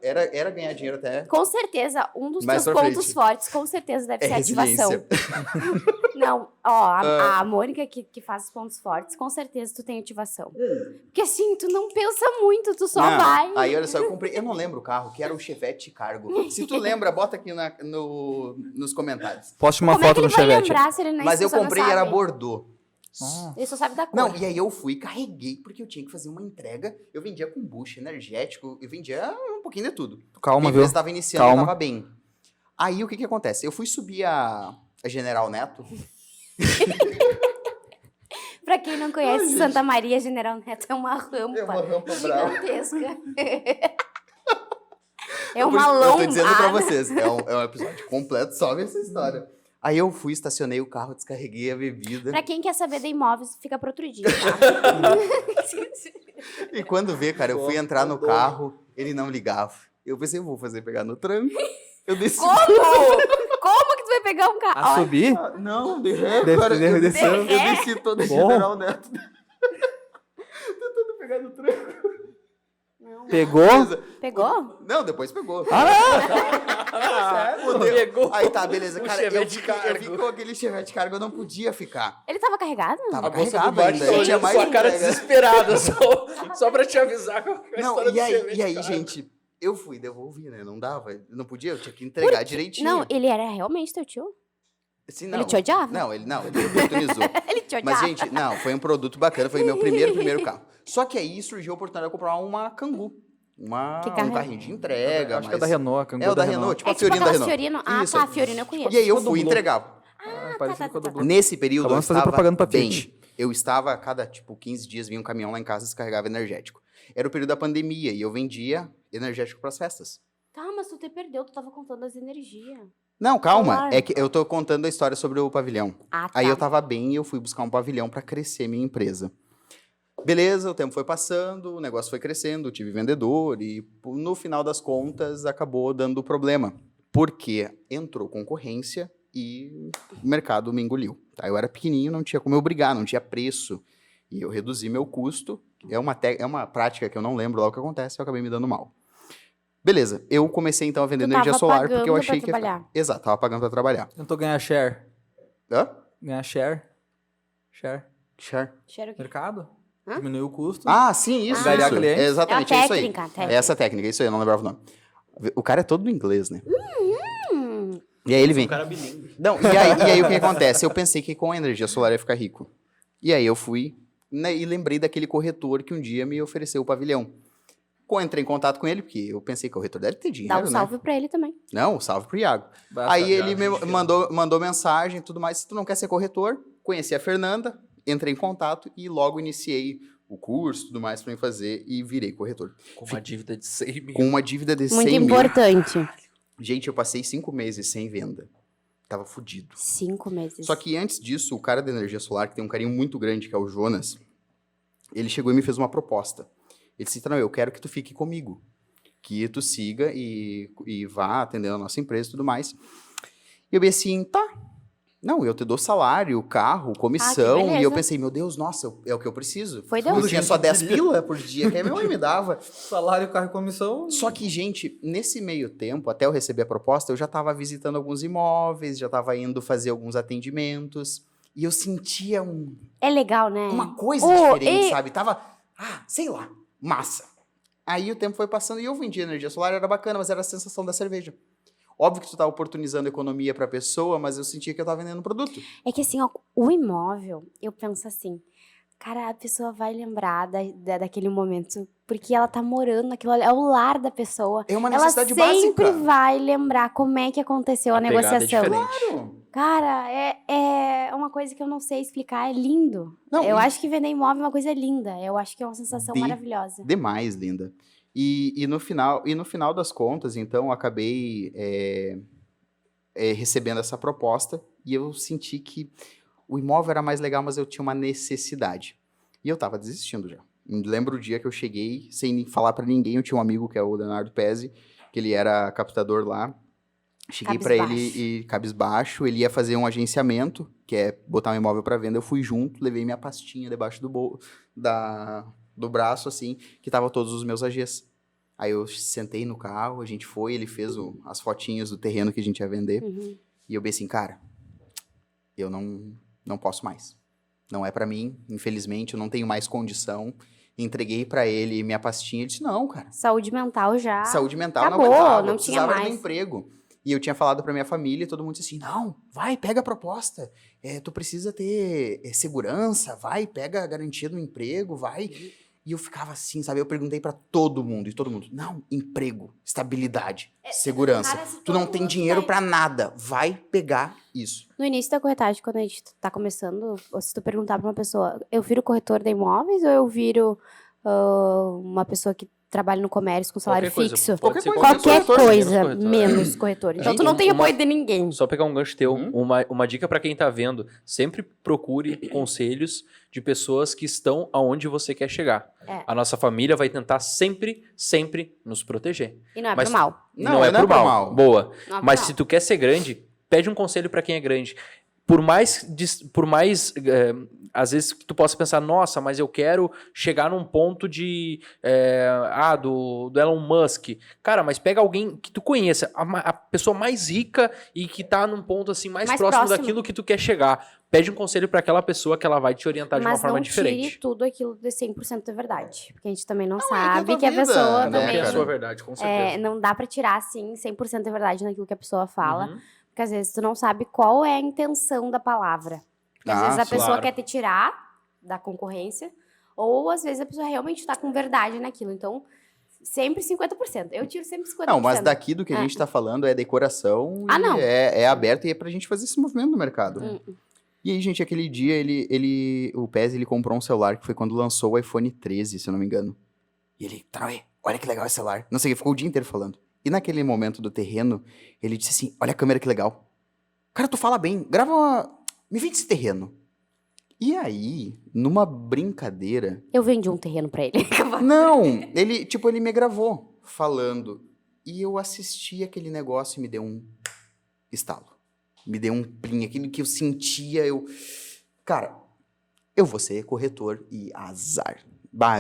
era ganhar dinheiro até. Com certeza, um dos Mais teus pra pontos frente. fortes, com certeza, deve É ser a ativação. resiliência. Não, ó, a Mônica que faz os pontos fortes, com certeza tu tem ativação. Porque assim, tu não pensa muito, tu só Não, vai. Aí, olha só, eu comprei. Eu não lembro o carro, que era o Chevette Cargo. Se tu lembra, bota aqui nos comentários. Poste uma Como é foto que do ele vai Chevette. lembrar se ele nem Mas eu só não comprei, sabe? era Bordeaux. Ele só sabe da cor. Não, e aí eu fui, carreguei, porque eu tinha que fazer uma entrega. Eu vendia kombucha, energético, eu vendia um pouquinho de tudo. Calma, A viu? empresa estava iniciando, Calma. estava bem. Aí o que que acontece? Eu fui subir a General Neto. Pra quem não conhece, Santa Maria General Neto é uma rampa, É uma rampa brava. gigantesca. É Por uma isso que lombada. Eu tô dizendo pra vocês, é um episódio completo só essa história. Aí eu fui, estacionei o carro, descarreguei a bebida. Pra quem quer saber de imóveis, fica pro outro dia, tá? E quando vê, cara, eu fui entrar no carro, ele não ligava. Eu pensei, eu vou fazer pegar no tranco. Eu desci. Como? Como que tu vai pegar um carro? A Olha, subir? Ah, não, de ré, Desce- cara. Eu desce- desci, eu de ré? desci todo Bom. General Neto. Tentando pegar no tranco. Não, Pegou? pegou? Não, depois pegou. Ah, Fudeu. Pegou Aí tá, beleza. o Cara, eu Chevette vi Cargo. com aquele Chevette Cargo, eu não podia ficar. Ele tava carregado? Tava A moça do carregado bar ainda. tá Eu tinha olhando mais sua cara entrega. desesperada, só pra te avisar com a Não, história e do aí, Chevette Cargo. gente, eu fui devolvi, né? Não dava, eu não podia, eu tinha que entregar direitinho. Não, ele era realmente teu tio? Assim, ele te odiava? Não, ele oportunizou. Ele te odiava? Mas, gente, não, foi um produto bacana, foi meu primeiro carro. Só que aí surgiu a oportunidade de eu comprar uma Kangoo. Que carro Um é? carrinho de entrega. Acho que é da Renault. Kangoo É o da Renault, tipo É a tipo Fiorino da aquelas Renault. Fiorino. Ah, Isso. tá, a Fiorino eu conheço. E aí eu Todo fui mundo. entregar. Parecido com a do Blue. Nesse período, Acabamos de fazer eu estava propaganda pra bem. Fiat. Eu estava, a cada, 15 dias, vinha um caminhão lá em casa e descarregava energético. Era o período da pandemia e eu vendia energético pras festas. Tá, mas tu te perdeu, tu tava contando as energias. Não, calma. Claro. É que eu tô contando a história sobre o pavilhão. Ah, tá. Aí eu tava bem e eu fui buscar um pavilhão para crescer minha empresa. Beleza, o tempo foi passando, o negócio foi crescendo, eu tive vendedor e no final das contas acabou dando problema. Porque entrou concorrência e o mercado me engoliu. Tá? Eu era pequenininho, não tinha como eu brigar, não tinha preço. E eu reduzi meu custo. É uma prática que eu não lembro lá o que acontece, eu acabei me dando mal. Beleza, eu comecei então a vender Tu energia tava solar porque eu pagando achei pra que... trabalhar. Exato, tava pagando para trabalhar. Tentou ganhar share. Hã? Ganhar share. Share. Share. Cheiro que... Mercado. Hã? Diminuiu o custo. Ah, sim, isso. Angariar isso. clientes. É exatamente, É a isso aí. técnica, a técnica. É essa técnica, isso aí, eu não lembrava o nome. O cara é todo do inglês, né? Hum, E aí ele vem. Um cara bilíngue. Não, e aí o que acontece? Eu pensei que com a energia solar ia ficar rico. E aí eu fui, né, e lembrei daquele corretor que um dia me ofereceu o pavilhão. Entrei em contato com ele, porque eu pensei que o corretor deve ter dinheiro, dá um né? salve pra ele também. Não, salve pro Iago. Basta. Aí ele me gente, mandou mensagem e tudo mais. Se tu não quer ser corretor, conheci a Fernanda, entrei em contato e logo iniciei o curso e tudo mais pra mim fazer e virei corretor. Com uma dívida de 100 mil. Com uma dívida de Muito 100 mil. importante. Gente, eu passei 5 meses sem venda. tava fudido. 5 meses. Só que antes disso, o cara da energia solar, que tem um carinho muito grande, que é o Jonas, ele chegou e me fez uma proposta. Ele disse, não, eu quero que tu fique comigo. Que tu siga e vá atendendo a nossa empresa e tudo mais. E eu pensei assim, tá. Não, eu te dou salário, carro, comissão. beleza. E eu pensei, meu Deus, nossa, é o que eu preciso. Foi Deus. Eu tinha só 10 pila por dia, que a minha mãe me dava. Salário, carro e comissão. Só que, gente, nesse meio tempo, até eu receber a proposta, eu já tava visitando alguns imóveis, já tava indo fazer alguns atendimentos. E eu sentia É legal, né? uma coisa diferente, sabe? Tava, sei lá, massa. Aí o tempo foi passando e eu vendia energia solar, era bacana, mas era a sensação da cerveja. Óbvio que tu tá oportunizando economia pra pessoa, mas eu sentia que eu tava vendendo um produto. É que assim, ó, o imóvel, eu penso assim, cara, a pessoa vai lembrar daquele momento, porque ela tá morando naquilo ali, é o lar da pessoa. É uma Ela necessidade sempre básica. vai lembrar como é que aconteceu a pegada é negociação. diferente. Cara, é uma coisa que eu não sei explicar, é lindo. Não, Eu e- acho que vender imóvel é uma coisa linda, eu acho que é uma sensação maravilhosa. Demais, linda. E no final das contas, então, eu acabei recebendo essa proposta e eu senti que o imóvel era mais legal, mas eu tinha uma necessidade. E eu tava desistindo já. Me lembro o dia que eu cheguei, sem falar pra ninguém, eu tinha um amigo que é o Leonardo Pezzi, que ele era captador lá. Cheguei pra ele e cabisbaixo, ele ia fazer um agenciamento, que é botar um imóvel pra venda. Eu fui junto, levei minha pastinha debaixo do braço, assim, que tava todos os meus AGs. Aí eu sentei no carro, a gente foi, ele fez as fotinhas do terreno que a gente ia vender. Uhum. E eu pensei assim, cara, eu não posso mais. Não é pra mim, infelizmente, eu não tenho mais condição. Entreguei pra ele minha pastinha, ele disse, não, cara. Saúde mental já. Saúde mental acabou, não aguentava, não eu tinha precisava do mais. emprego. E eu tinha falado pra minha família, e todo mundo disse assim, não, vai, pega a proposta, tu precisa ter segurança, vai, pega a garantia do emprego, vai. E eu ficava assim, sabe, eu perguntei pra todo mundo, e todo mundo, não, emprego, estabilidade, segurança, cara, se tu não todo tem mundo dinheiro tem- pra nada, vai pegar isso. No início da corretagem, quando a gente tá começando, ou se tu perguntar pra uma pessoa, eu viro corretor de imóveis ou eu viro uma pessoa que trabalha no comércio com salário Qualquer coisa, fixo? pode ser Qualquer corretor, coisa, menos corretor. menos corretor. Então Gente, tu não tem uma- apoio de ninguém. Só pegar um gancho teu, Uhum. uma dica pra quem tá vendo, sempre procure conselhos de pessoas que estão aonde você quer chegar. É. A nossa família vai tentar sempre nos proteger. E não é Mas- pro mal. Não é pro mal. Boa. Não é pro Mas mal. se tu quer ser grande, pede um conselho pra quem é grande. Por mais às vezes que tu possa pensar, nossa, mas eu quero chegar num ponto do Elon Musk. Cara, mas pega alguém que tu conheça, a pessoa mais rica e que tá num ponto assim mais próximo daquilo que tu quer chegar. Pede um conselho pra aquela pessoa que ela vai te orientar de uma Mas forma não diferente. tire tudo aquilo de 100% da verdade. Porque a gente também não é que é sabe tua que a vida, pessoa né, também... É a cara? sua verdade, com certeza. não dá pra tirar, assim, 100% da verdade naquilo que a pessoa fala. Uhum. Porque às vezes tu não sabe qual é a intenção da palavra. Porque às Ah, vezes a pessoa claro. quer te tirar da concorrência, ou às vezes a pessoa realmente tá com verdade naquilo. Então, sempre 50%. Eu tiro sempre 50%. Não, mas daqui do que a É. gente tá falando é decoração, Ah, e não. é aberto e é pra gente fazer esse movimento no mercado. Hum. E aí, gente, aquele dia, o Pez, ele comprou um celular que foi quando lançou o iPhone 13, se eu não me engano. E ele, Trauê, olha que legal esse celular. Não sei, ele ficou o dia inteiro falando. E naquele momento do terreno, ele disse assim, olha a câmera que legal. Cara, tu fala bem, me vende esse terreno. E aí, numa brincadeira... Eu vendi um terreno pra ele. Não, ele me gravou falando. E eu assisti aquele negócio e me deu um estalo. Me deu um plim, aquilo que eu sentia, Cara, eu vou ser corretor e azar.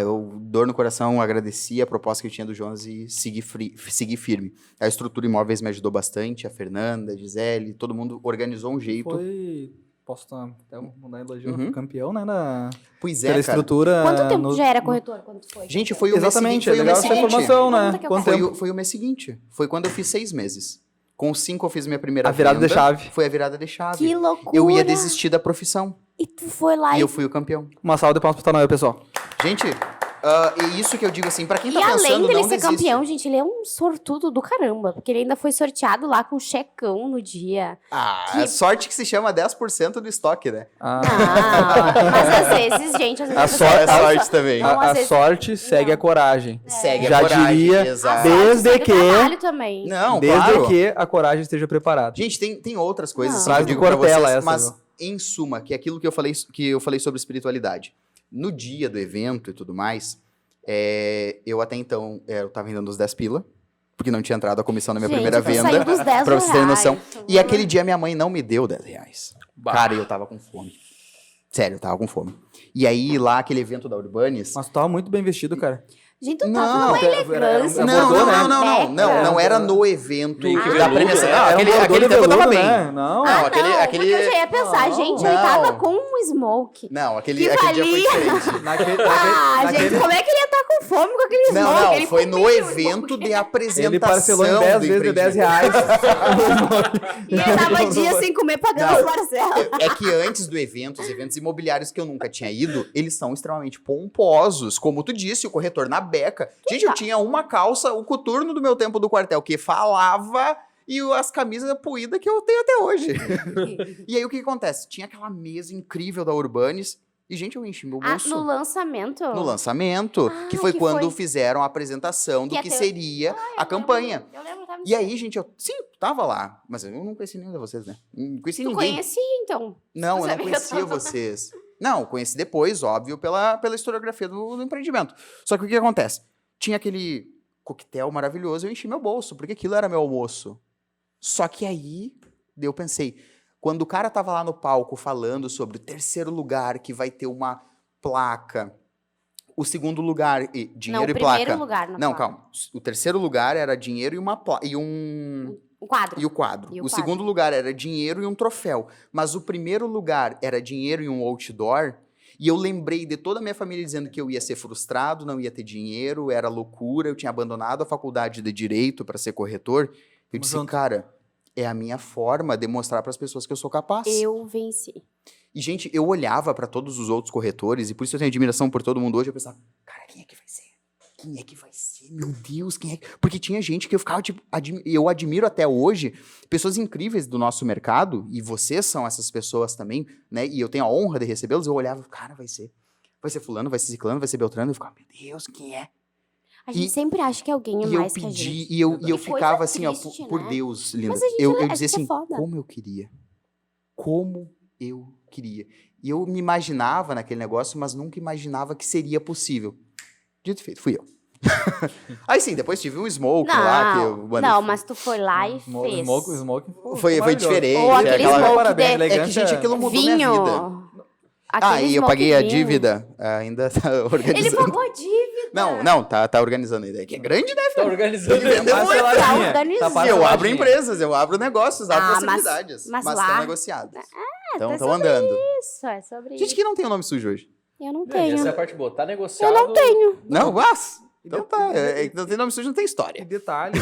Eu, dor no coração, agradeci a proposta que eu tinha do Jonas e segui firme. A estrutura imóveis me ajudou bastante, a Fernanda, a Gisele, todo mundo organizou um jeito. Posso até mandar elogio, Uhum. campeão, né? Pois Pela é, cara. estrutura. Quanto tempo tu já era corretor quando tu foi? Gente, foi o mês Exatamente, seguinte. é Foi o legal mês essa seguinte. informação, né? Conta que eu Quanto quero. tempo? Foi o mês seguinte. Foi quando eu fiz 6 meses. Com 5 eu fiz minha primeira A virada de venda. chave. Foi a virada de chave. Que loucura! Eu ia desistir da profissão. E tu foi lá E e... eu fui o campeão. Uma salva de palmas pro Tanoel, pessoal. Gente, E isso que eu digo assim, pra quem E tá pensando, além dele não ser desiste. campeão, gente, ele é um sortudo do caramba. Porque ele ainda foi sorteado lá com checão no dia. É sorte que se chama 10% do estoque, né? Ah, Não, mas às vezes, gente, às vezes... A você sorte- pensa- sorte também. Não, às a vezes- sorte segue Não. a coragem. Segue Já a coragem, diria, A exato. sorte Desde segue o que- trabalho também. Não, Desde claro. que a coragem esteja preparada. Gente, tem outras coisas Não. assim, que eu Frase do digo pra Cortella vocês, essa, mas viu? em suma, que é aquilo que eu falei sobre espiritualidade. No dia do evento e tudo mais, eu até então, eu tava vendendo os 10 pila, porque não tinha entrado a comissão na minha Gente, primeira eu venda. saí dos 10 pra vocês terem reais. noção. E aquele dia minha mãe não me deu 10 reais. Bah. Cara, eu tava com fome. Sério, eu tava com fome. E aí, lá, aquele evento da Urbanis... Mas tu tava muito bem vestido, cara. Gente, tu Não, tava numa elegância. Não, bordô, né? não era no evento Meio da veludo, premiação. né? Não, Era um aquele bordô de tempo eu tava veludo, bem. né? Não. Não, aquele- Porque eu já ia pensar, Não. gente, ele tava com um smoke. Não, aquele Que dia foi valia. diferente. Gente, como é que ele ia estar com fome com aquele smoke? Não, Ele foi no comia o evento smoke. de apresentação Ele parcelou em 10 do vezes de 10 empreendimento. reais. E ele tava dias sem comer pagando as parcelas. É que antes do evento, os eventos imobiliários que eu nunca tinha ido, eles são extremamente pomposos. Como tu disse, o corretor na beca. Gente, eu tinha uma calça, o coturno do meu tempo do quartel, que falava, e as camisas puídas que eu tenho até hoje. E aí, o que acontece? Tinha aquela mesa incrível da Urbanis, e, gente, eu enchi meu bolso. No lançamento? No lançamento, que Ah, foi que quando foi? fizeram a apresentação do Que ia que ter- seria a campanha. Eu lembro, tava E aí, gente, sim, tava lá, mas eu não conheci nenhum de vocês, né? Não conheci Tu ninguém. conhecia, então? Não, eu Você não sabia conhecia que eu tava- vocês. Não, conheci depois, óbvio, pela historiografia do empreendimento. Só que o que acontece? Tinha aquele coquetel maravilhoso, eu enchi meu bolso, porque aquilo era meu almoço. Só que aí, eu pensei, quando o cara tava lá no palco falando sobre o terceiro lugar, que vai ter uma placa, o segundo lugar, dinheiro Não, e o placa. primeiro lugar na Não, placa. calma. O terceiro lugar era dinheiro e uma placa. E O quadro. o quadro. E O o segundo lugar era dinheiro e um troféu. Mas o primeiro lugar era dinheiro e um outdoor. E eu lembrei de toda a minha família dizendo que eu ia ser frustrado, não ia ter dinheiro, era loucura, eu tinha abandonado a faculdade de Direito para ser corretor. Eu Tamo disse, junto. cara, é a minha forma de mostrar para as pessoas que eu sou capaz. Eu venci. E, gente, eu olhava para todos os outros corretores, e por isso eu tenho admiração por todo mundo hoje, eu pensava, cara, quem é que vai ser? Quem é que vai ser? Meu Deus, quem é que... Porque tinha gente que eu ficava, tipo, eu admiro até hoje, pessoas incríveis do nosso mercado, e vocês são essas pessoas também, né? E eu tenho a honra de recebê-los, eu olhava, cara, vai ser fulano, vai ser ciclano, vai ser beltrano, eu ficava, meu Deus, quem é? A gente E- sempre acha que alguém é E eu mais que a pedi, gente. e eu Que ficava coisa assim, ó, triste, por né? Deus, linda. Mas a gente Eu a dizia gente é assim, foda. como eu queria. Como eu queria. E eu me imaginava naquele negócio, mas nunca imaginava que seria possível. Dito e feito, fui eu. Aí sim, depois tive um smoke lá, que eu mandei. Não, mas tu foi lá e fez. Smoke Foi maravilhoso. diferente. Ou aquele aquela- smoke Parabéns, de- É que, elegância. gente, aquilo mudou minha Vinho. vida. Aquele E eu smoke paguei a vinho. dívida, ainda tá organizando. Ele pagou a dívida. Não, tá organizando a ideia. Que é grande, né? Tá organizando. Ele vendeu muito. Tá organizado. Eu abro empresas, eu abro negócios, abro Ah, possibilidades. mas Mas lá- estão negociadas. Então tá estão sobre andando. Isso, é sobre Gente, isso. que não tem o nome sujo hoje. Eu não Não, tenho. essa é a parte boa. Tá negociado. Eu não tenho. Não, mas. Então tá. Não tem nome sujo, não tem E história. detalhe,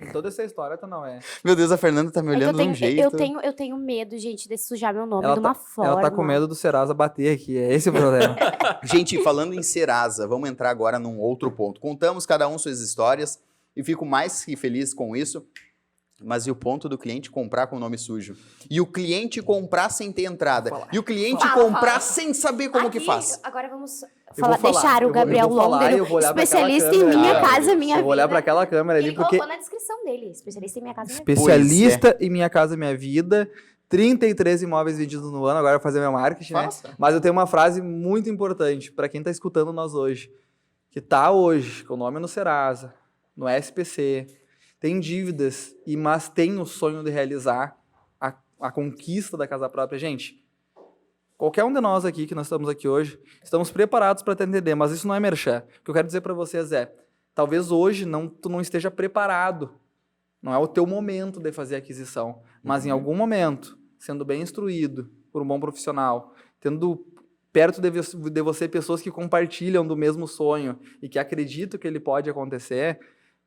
em toda essa história tu não é. Meu Deus, a Fernanda tá me É que olhando de um jeito. eu tenho medo, gente, de sujar meu nome Ela de uma forma. Ela tá com medo do Serasa bater aqui, é esse o problema. Gente, falando em Serasa, vamos entrar agora num outro ponto. Contamos cada um suas histórias e fico mais que feliz com isso. Mas e o ponto do cliente comprar com o nome sujo? E o cliente comprar sem ter entrada? E o cliente Fala, comprar fala. sem saber como que Aqui, faz? Agora vamos vou falar, deixar o eu Gabriel vou falar, Londero, eu vou olhar pra aquela especialista em câmera minha ali, ó. casa, minha Eu vou olhar vida. pra aquela câmera ali, Ele porque colocou na descrição dele, especialista em minha casa, minha vida. especialista em Minha Casa Minha Vida, 33 imóveis vendidos no ano, agora eu vou fazer meu marketing, né? Faça. Mas eu tenho uma frase muito importante pra quem tá escutando nós hoje, que tá hoje com o nome no Serasa, no SPC, tem dívidas, mas tem o sonho de realizar a conquista da casa própria. Gente, qualquer um de nós aqui, que nós estamos aqui hoje, estamos preparados para te entender, mas isso não é merchan. O que eu quero dizer para vocês é, talvez hoje tu não esteja preparado, não é o teu momento de fazer a aquisição, mas em algum momento, sendo bem instruído por um bom profissional, tendo perto de você pessoas que compartilham do mesmo sonho e que acreditam que ele pode acontecer,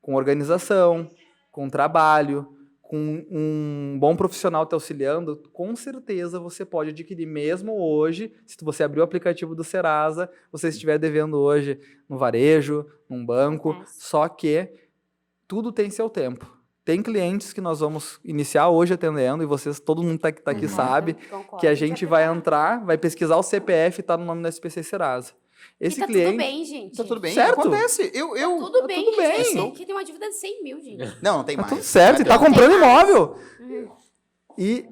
com organização, com trabalho, com um bom profissional te auxiliando, com certeza você pode adquirir mesmo hoje, se você abrir o aplicativo do Serasa, você estiver devendo hoje no varejo, num banco, só que tudo tem seu tempo. Tem clientes que nós vamos iniciar hoje atendendo, e vocês, todo mundo tá aqui sabe, que a gente vai entrar, vai pesquisar o CPF e tá no nome da SPC Serasa. Esse tá cliente... tudo bem, gente. Tá tudo bem, certo? acontece. Tá tudo bem, tudo bem. gente. Aqui tem uma dívida de 100 mil, gente. Não tem Tá mais. tudo certo, e tá Não tem comprando mais. imóvel. E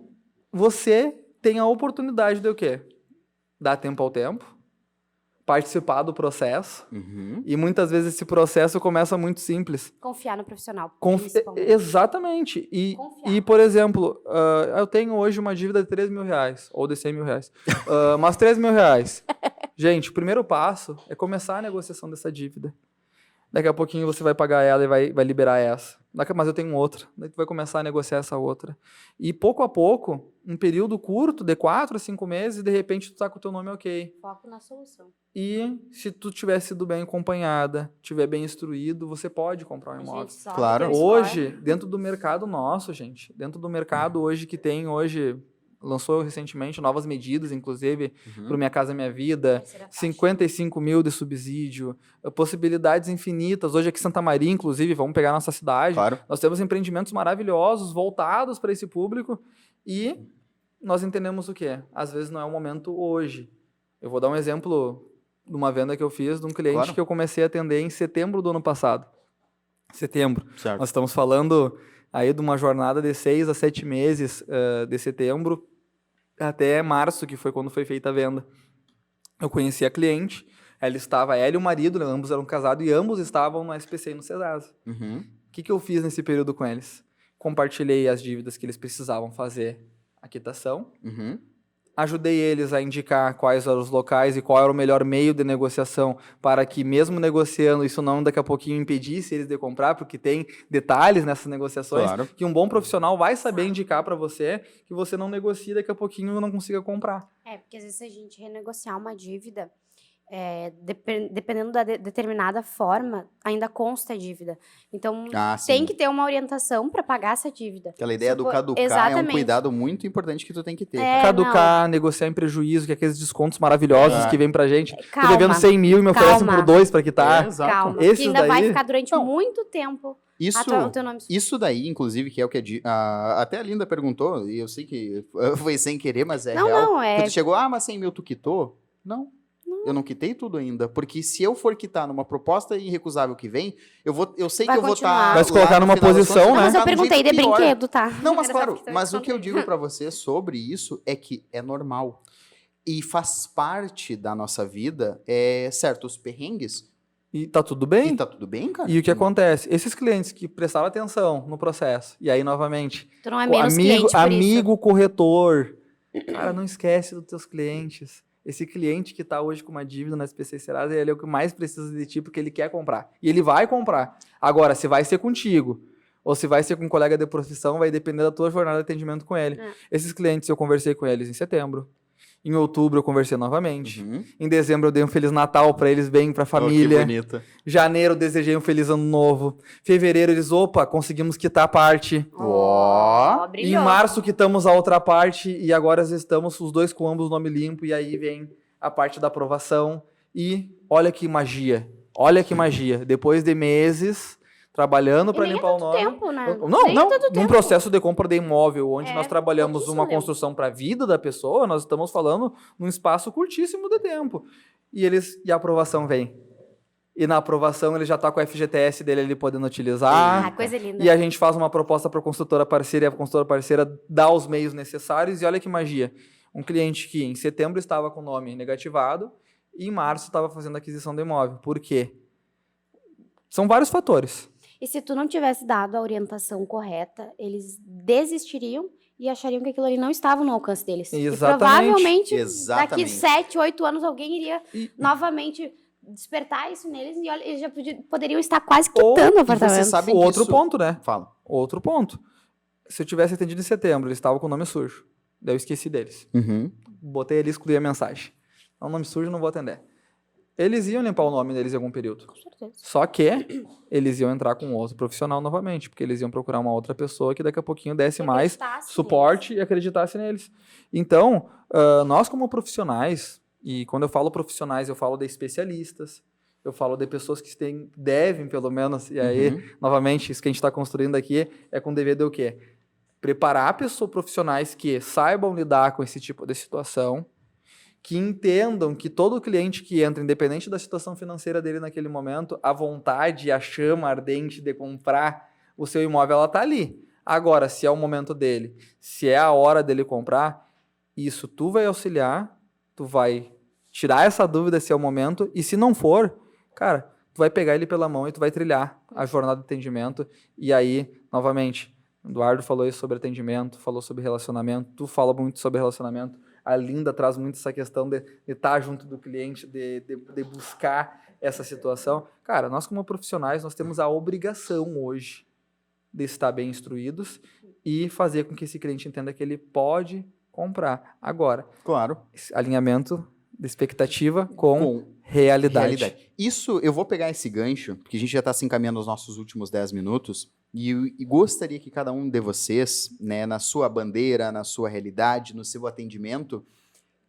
você tem a oportunidade de o quê? Dar tempo ao tempo, participar do processo, e muitas vezes esse processo começa muito simples. Confiar no profissional, Exatamente. E, por exemplo, eu tenho hoje uma dívida de 3 mil reais, ou de 100 mil reais, mas 3 mil reais. Gente, o primeiro passo é começar a negociação dessa dívida. Daqui a pouquinho você vai pagar ela e vai liberar essa. Mas eu tenho outra. Daí tu vai começar a negociar essa outra. E pouco a pouco, um período curto, de 4 a 5 meses, de repente tu tá com o teu nome ok. Foco na solução. E se tu tiver sido bem acompanhada, tiver bem instruído, você pode comprar um imóvel. Claro. Hoje, dentro do mercado nosso, gente, dentro do mercado hoje que tem hoje, lançou recentemente novas medidas, inclusive, para o Minha Casa Minha Vida, 55 mil de subsídio, possibilidades infinitas. Hoje aqui em Santa Maria, inclusive, vamos pegar a nossa cidade, Claro. nós temos empreendimentos maravilhosos, voltados para esse público, e nós entendemos o quê? Às vezes não é o momento hoje. Eu vou dar um exemplo de uma venda que eu fiz de um cliente que eu comecei a atender em setembro do ano passado. Setembro. Certo. Nós estamos falando aí de uma jornada de 6 a 7 meses de setembro até março, que foi quando foi feita a venda. Eu conheci a cliente, ela e o marido, ambos eram casados, e ambos estavam no SPC e no Serasa. O que eu fiz nesse período com eles? Compartilhei as dívidas que eles precisavam fazer a quitação, ajudei eles a indicar quais eram os locais e qual era o melhor meio de negociação para que, mesmo negociando, isso não daqui a pouquinho impedisse eles de comprar, porque tem detalhes nessas negociações que um bom profissional vai saber indicar para você, que você não negocie daqui a pouquinho e não consiga comprar. Porque às vezes se a gente renegociar uma dívida, dependendo da determinada forma, ainda consta a dívida. Então, tem que ter uma orientação para pagar essa dívida. Aquela ideia do caducar é um cuidado muito importante que tu tem que ter. Caducar, negociar em prejuízo, que é aqueles descontos maravilhosos que vem pra gente. Calma, tô devendo 100 mil e me oferecem por 2 para quitar. Calma, Esse que ainda daí... vai ficar durante muito tempo. Isso daí, inclusive, que é o que até a Linda perguntou, e eu sei que foi sem querer, mas é real. Não, tu chegou, mas 100 mil tu quitou? Não. Eu não quitei tudo ainda, porque se eu for quitar numa proposta irrecusável que vem, eu sei que eu vou estar... Vai se colocar numa posição, né? Mas eu perguntei de brinquedo, tá? Não, mas claro, mas o que eu digo pra você sobre isso é que é normal. E faz parte da nossa vida, certos perrengues. E tá tudo bem? E tá tudo bem, cara. E o que acontece? Esses clientes que prestaram atenção no processo, e aí, novamente, tu não é menos cliente por amigo corretor, cara, não esquece dos teus clientes. Esse cliente que está hoje com uma dívida na SPC Serasa, ele é o que mais precisa de ti, porque ele quer comprar. E ele vai comprar. Agora, se vai ser contigo, ou se vai ser com um colega de profissão, vai depender da tua jornada de atendimento com ele. Esses clientes, eu conversei com eles em setembro. Em outubro, eu conversei novamente. Em dezembro, eu dei um Feliz Natal para eles, bem para a família. Que bonito. Janeiro, eu desejei um Feliz Ano Novo. Fevereiro, eles, conseguimos quitar a parte. Em março, quitamos a outra parte. E agora estamos os dois com ambos nome limpo. E aí vem a parte da aprovação. E olha que magia. Olha que magia. Depois de meses trabalhando para limpar o nome. Tempo, né? Num processo de compra de imóvel, onde nós trabalhamos uma construção para a vida da pessoa, nós estamos falando num espaço curtíssimo de tempo. E a aprovação vem. E na aprovação ele já está com o FGTS dele ali podendo utilizar. Coisa linda. E a gente faz uma proposta para a construtora parceira, e a construtora parceira dá os meios necessários. E olha que magia. Um cliente que em setembro estava com o nome negativado e em março estava fazendo aquisição de imóvel. Por quê? São vários fatores. E se tu não tivesse dado a orientação correta, eles desistiriam e achariam que aquilo ali não estava no alcance deles. Exatamente. E provavelmente, daqui 7, 8 anos, alguém iria novamente despertar isso neles e eles já poderiam estar quase quitando o apartamento. Você sabe Outro ponto, né? Fala. Outro ponto. Se eu tivesse atendido em setembro, eles estavam com o nome sujo. Daí eu esqueci deles. Botei ali e excluí a mensagem. É um nome sujo, não vou atender. eles iam limpar o nome deles em algum período. Com certeza. Só que eles iam entrar com outro profissional novamente, porque eles iam procurar uma outra pessoa que daqui a pouquinho desse mais suporte e acreditasse neles. Então, nós como profissionais, e quando eu falo profissionais, eu falo de especialistas, eu falo de pessoas que devem, pelo menos, e aí, novamente, isso que a gente está construindo aqui é com o dever de o quê? Preparar profissionais que saibam lidar com esse tipo de situação, que entendam que todo cliente que entra, independente da situação financeira dele naquele momento, a vontade, a chama ardente de comprar o seu imóvel, ela está ali. Agora, se é o momento dele, se é a hora dele comprar, isso tu vai auxiliar, tu vai tirar essa dúvida se é o momento, e se não for, cara, tu vai pegar ele pela mão e tu vai trilhar a jornada de atendimento. E aí, novamente, o Eduardo falou isso sobre atendimento, falou sobre relacionamento, tu fala muito sobre relacionamento, a Linda traz muito essa questão de estar junto do cliente, de buscar essa situação. Cara, nós como profissionais, nós temos a obrigação hoje de estar bem instruídos e fazer com que esse cliente entenda que ele pode comprar. Agora, Claro. Alinhamento de expectativa com realidade. Isso, eu vou pegar esse gancho, porque a gente já está se encaminhando aos nossos últimos 10 minutos, e gostaria que cada um de vocês, né, na sua bandeira, na sua realidade, no seu atendimento,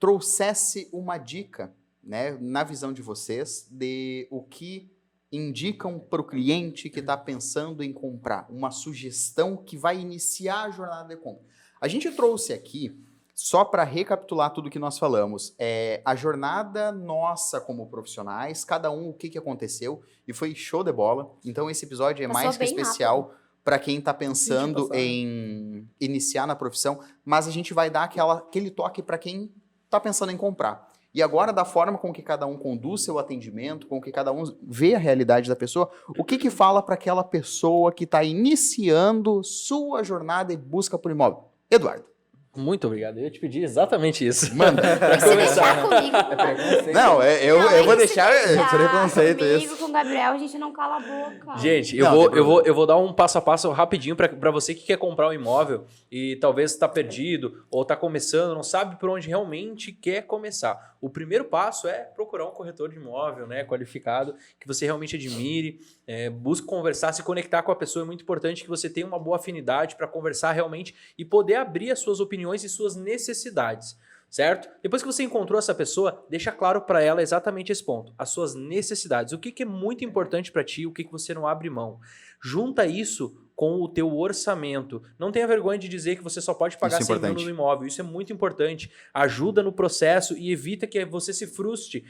trouxesse uma dica, né, na visão de vocês, de o que indicam para o cliente que está pensando em comprar, uma sugestão que vai iniciar a jornada de compra. A gente trouxe aqui, só para recapitular tudo que nós falamos, a jornada nossa como profissionais, cada um o que aconteceu, e foi show de bola. Então esse episódio é mais que especial para quem está pensando em iniciar na profissão, mas a gente vai dar aquele toque para quem está pensando em comprar. E agora, da forma com que cada um conduz seu atendimento, com que cada um vê a realidade da pessoa, o que fala para aquela pessoa que está iniciando sua jornada e busca por imóvel? Eduardo. Muito obrigado. Eu ia te pedir exatamente isso. Mano, pra começar comigo. Não, eu vou deixar. Preconceito comigo, isso. com o Gabriel, a gente não cala a boca. Gente, eu vou dar um passo a passo rapidinho para você que quer comprar um imóvel e talvez está perdido ou está começando, não sabe por onde realmente quer começar. O primeiro passo é procurar um corretor de imóvel, né, qualificado, que você realmente admire, busque conversar, se conectar com a pessoa. É muito importante que você tenha uma boa afinidade para conversar realmente e poder abrir as suas opiniões e suas necessidades, certo? Depois que você encontrou essa pessoa, deixa claro para ela exatamente esse ponto, as suas necessidades, o que é muito importante para ti, o que você não abre mão. Junta isso com o teu orçamento. Não tenha vergonha de dizer que você só pode pagar 100 mil no imóvel. Isso é muito importante. Ajuda no processo e evita que você se frustre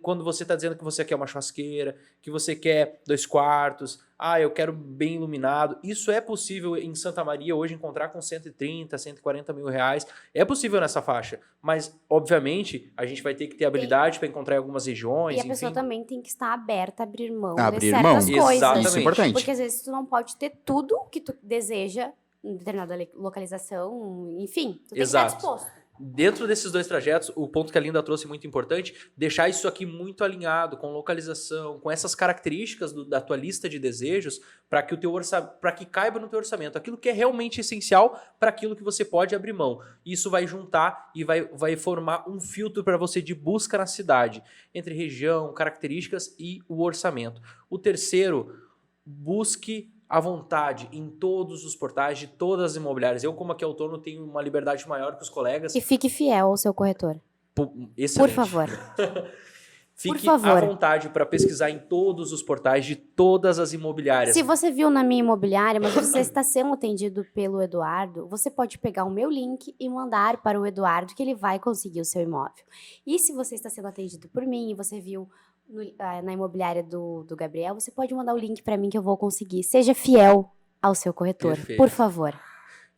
quando você está dizendo que você quer uma churrasqueira, que você quer 2 quartos, eu quero bem iluminado. Isso é possível em Santa Maria hoje encontrar com 130, 140 mil reais. É possível nessa faixa, mas obviamente a gente vai ter que ter habilidade para encontrar em algumas regiões. E a pessoa também tem que estar aberta a abrir mão de certas coisas. Exatamente. Isso é importante. Porque às vezes tu não pode ter tudo que tu deseja em determinada localização, enfim, tu tem que estar disposto. Dentro desses 2 trajetos, o ponto que a Linda trouxe muito importante, deixar isso aqui muito alinhado com localização, com essas características da tua lista de desejos, para que caiba no teu orçamento, aquilo que é realmente essencial para aquilo que você pode abrir mão. Isso vai juntar e vai formar um filtro para você de busca na cidade, entre região, características e o orçamento. O terceiro, busque à vontade em todos os portais de todas as imobiliárias. Eu, como aqui autônomo, tenho uma liberdade maior que os colegas. E fique fiel ao seu corretor. Excelente. Por favor. Fique à vontade para pesquisar em todos os portais de todas as imobiliárias. Se você viu na minha imobiliária, mas você está sendo atendido pelo Eduardo, você pode pegar o meu link e mandar para o Eduardo que ele vai conseguir o seu imóvel. E se você está sendo atendido por mim e você viu na imobiliária do Gabriel, você pode mandar o link para mim que eu vou conseguir. Seja fiel ao seu corretor, por favor.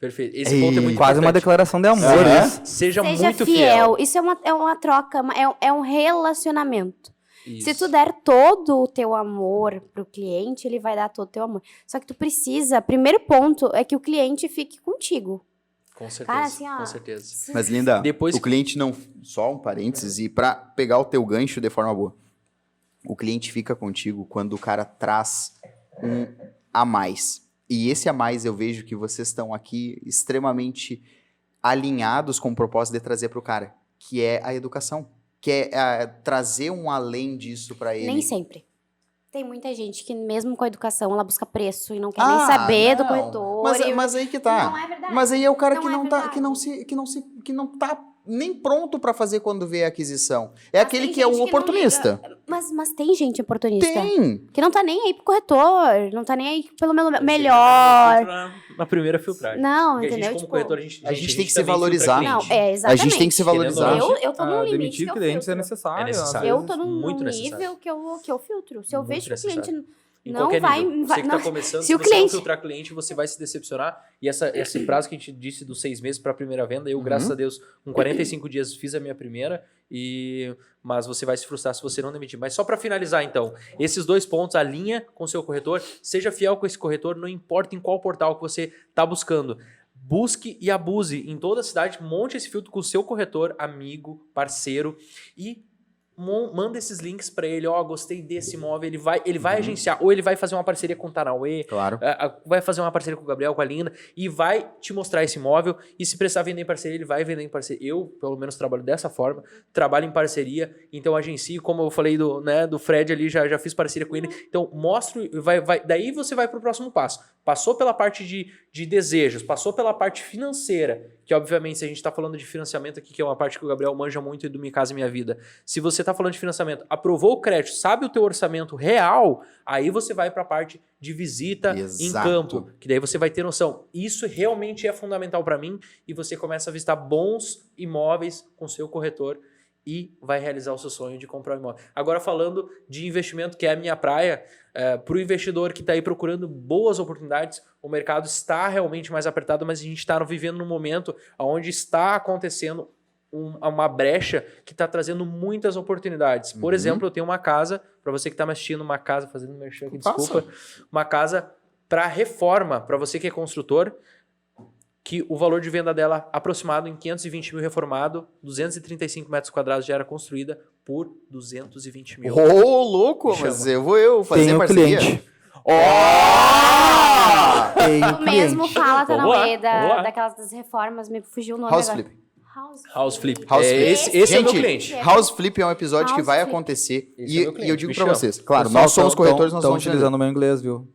Perfeito. Esse ponto é muito quase importante. Uma declaração de amor. Seja muito fiel. fiel. Isso é uma troca, é um relacionamento. Isso. Se tu der todo o teu amor pro cliente, ele vai dar todo o teu amor. Só que tu precisa, primeiro ponto é que o cliente fique contigo. Com certeza, Cara, assim, com certeza. Mas, Linda, o cliente não... Só um parênteses, e para pegar o teu gancho de forma boa. O cliente fica contigo quando o cara traz um a mais. E esse a mais eu vejo que vocês estão aqui extremamente alinhados com o propósito de trazer para o cara, que é a educação. quer trazer um além disso para ele. Nem sempre. Tem muita gente que, mesmo com a educação, ela busca preço e não quer nem saber do corretor. Mas aí que tá. Não é verdade. Mas aí é o cara Não que é não tá, verdade. que não tá nem pronto para fazer quando vê a aquisição. É Mas aquele tem que é o gente não oportunista. liga. Mas tem gente oportunista. Tem. Que não tá nem aí pro corretor, não tá nem aí pelo melhor. Na primeira filtragem. Não, Porque entendeu? a gente, como Tipo, corretor, A gente tem que se também valorizar. filtra não, cliente. é A exatamente. gente tem que se valorizar. Eu tô num limite Demitir que eu clientes é filtro. necessário. É necessário. às Eu vezes. tô num Muito nível necessário. que eu filtro. Se eu Muito vejo que o cliente Em não qualquer vai... nível. Você que não, está começando, se se o você não cliente- filtrar cliente, você vai se decepcionar. E esse prazo que a gente disse dos 6 meses para a primeira venda, eu, graças a Deus, com 45 dias fiz a minha primeira, mas você vai se frustrar se você não demitir. Mas só para finalizar, então, esses 2 pontos, alinha com o seu corretor, seja fiel com esse corretor, não importa em qual portal que você está buscando. Busque e abuse em toda a cidade, monte esse filtro com o seu corretor, amigo, parceiro e manda esses links para ele, gostei desse imóvel, ele vai agenciar, ou ele vai fazer uma parceria com o Tanauê, Claro. vai fazer uma parceria com o Gabriel, com a Linda, e vai te mostrar esse imóvel, e se precisar vender em parceria, ele vai vender em parceria. Eu, pelo menos, trabalho dessa forma, trabalho em parceria, então agencio, como eu falei do Fred ali, já fiz parceria com ele, então mostro, daí você vai para o próximo passo. Passou pela parte de desejos, passou pela parte financeira, que obviamente se a gente está falando de financiamento aqui, que é uma parte que o Gabriel manja muito do Minha Casa Minha Vida, se você está falando de financiamento, aprovou o crédito, sabe o teu orçamento real, aí você vai para a parte de visita em campo, que daí você vai ter noção. Isso realmente é fundamental para mim e você começa a visitar bons imóveis com seu corretor e vai realizar o seu sonho de comprar um imóvel. Agora falando de investimento, que é a minha praia, para o investidor que está aí procurando boas oportunidades, o mercado está realmente mais apertado, mas a gente está vivendo num momento onde está acontecendo uma brecha que está trazendo muitas oportunidades. Por exemplo, eu tenho uma casa, para você que está me assistindo, uma casa, fazendo merchan aqui, desculpa, uma casa para reforma, para você que é construtor, que o valor de venda dela aproximado em 520 mil reformado, 235 metros quadrados já era construída por 220 mil. Ô, louco, mas eu vou fazer Tem o parceria. cliente. Tem O mesmo fala, Vamos lá, Tanauê, vamos lá. daquelas das reformas, me fugiu o nome House agora. Flip. House Flip. House Flip. Esse é o meu Gente, cliente. House Flip é um episódio que House vai Flip. acontecer. Esse é meu E cliente, eu digo me pra chama. vocês, claro, Pessoal, nós somos corretores, nós estão somos utilizando o meu inglês, viu?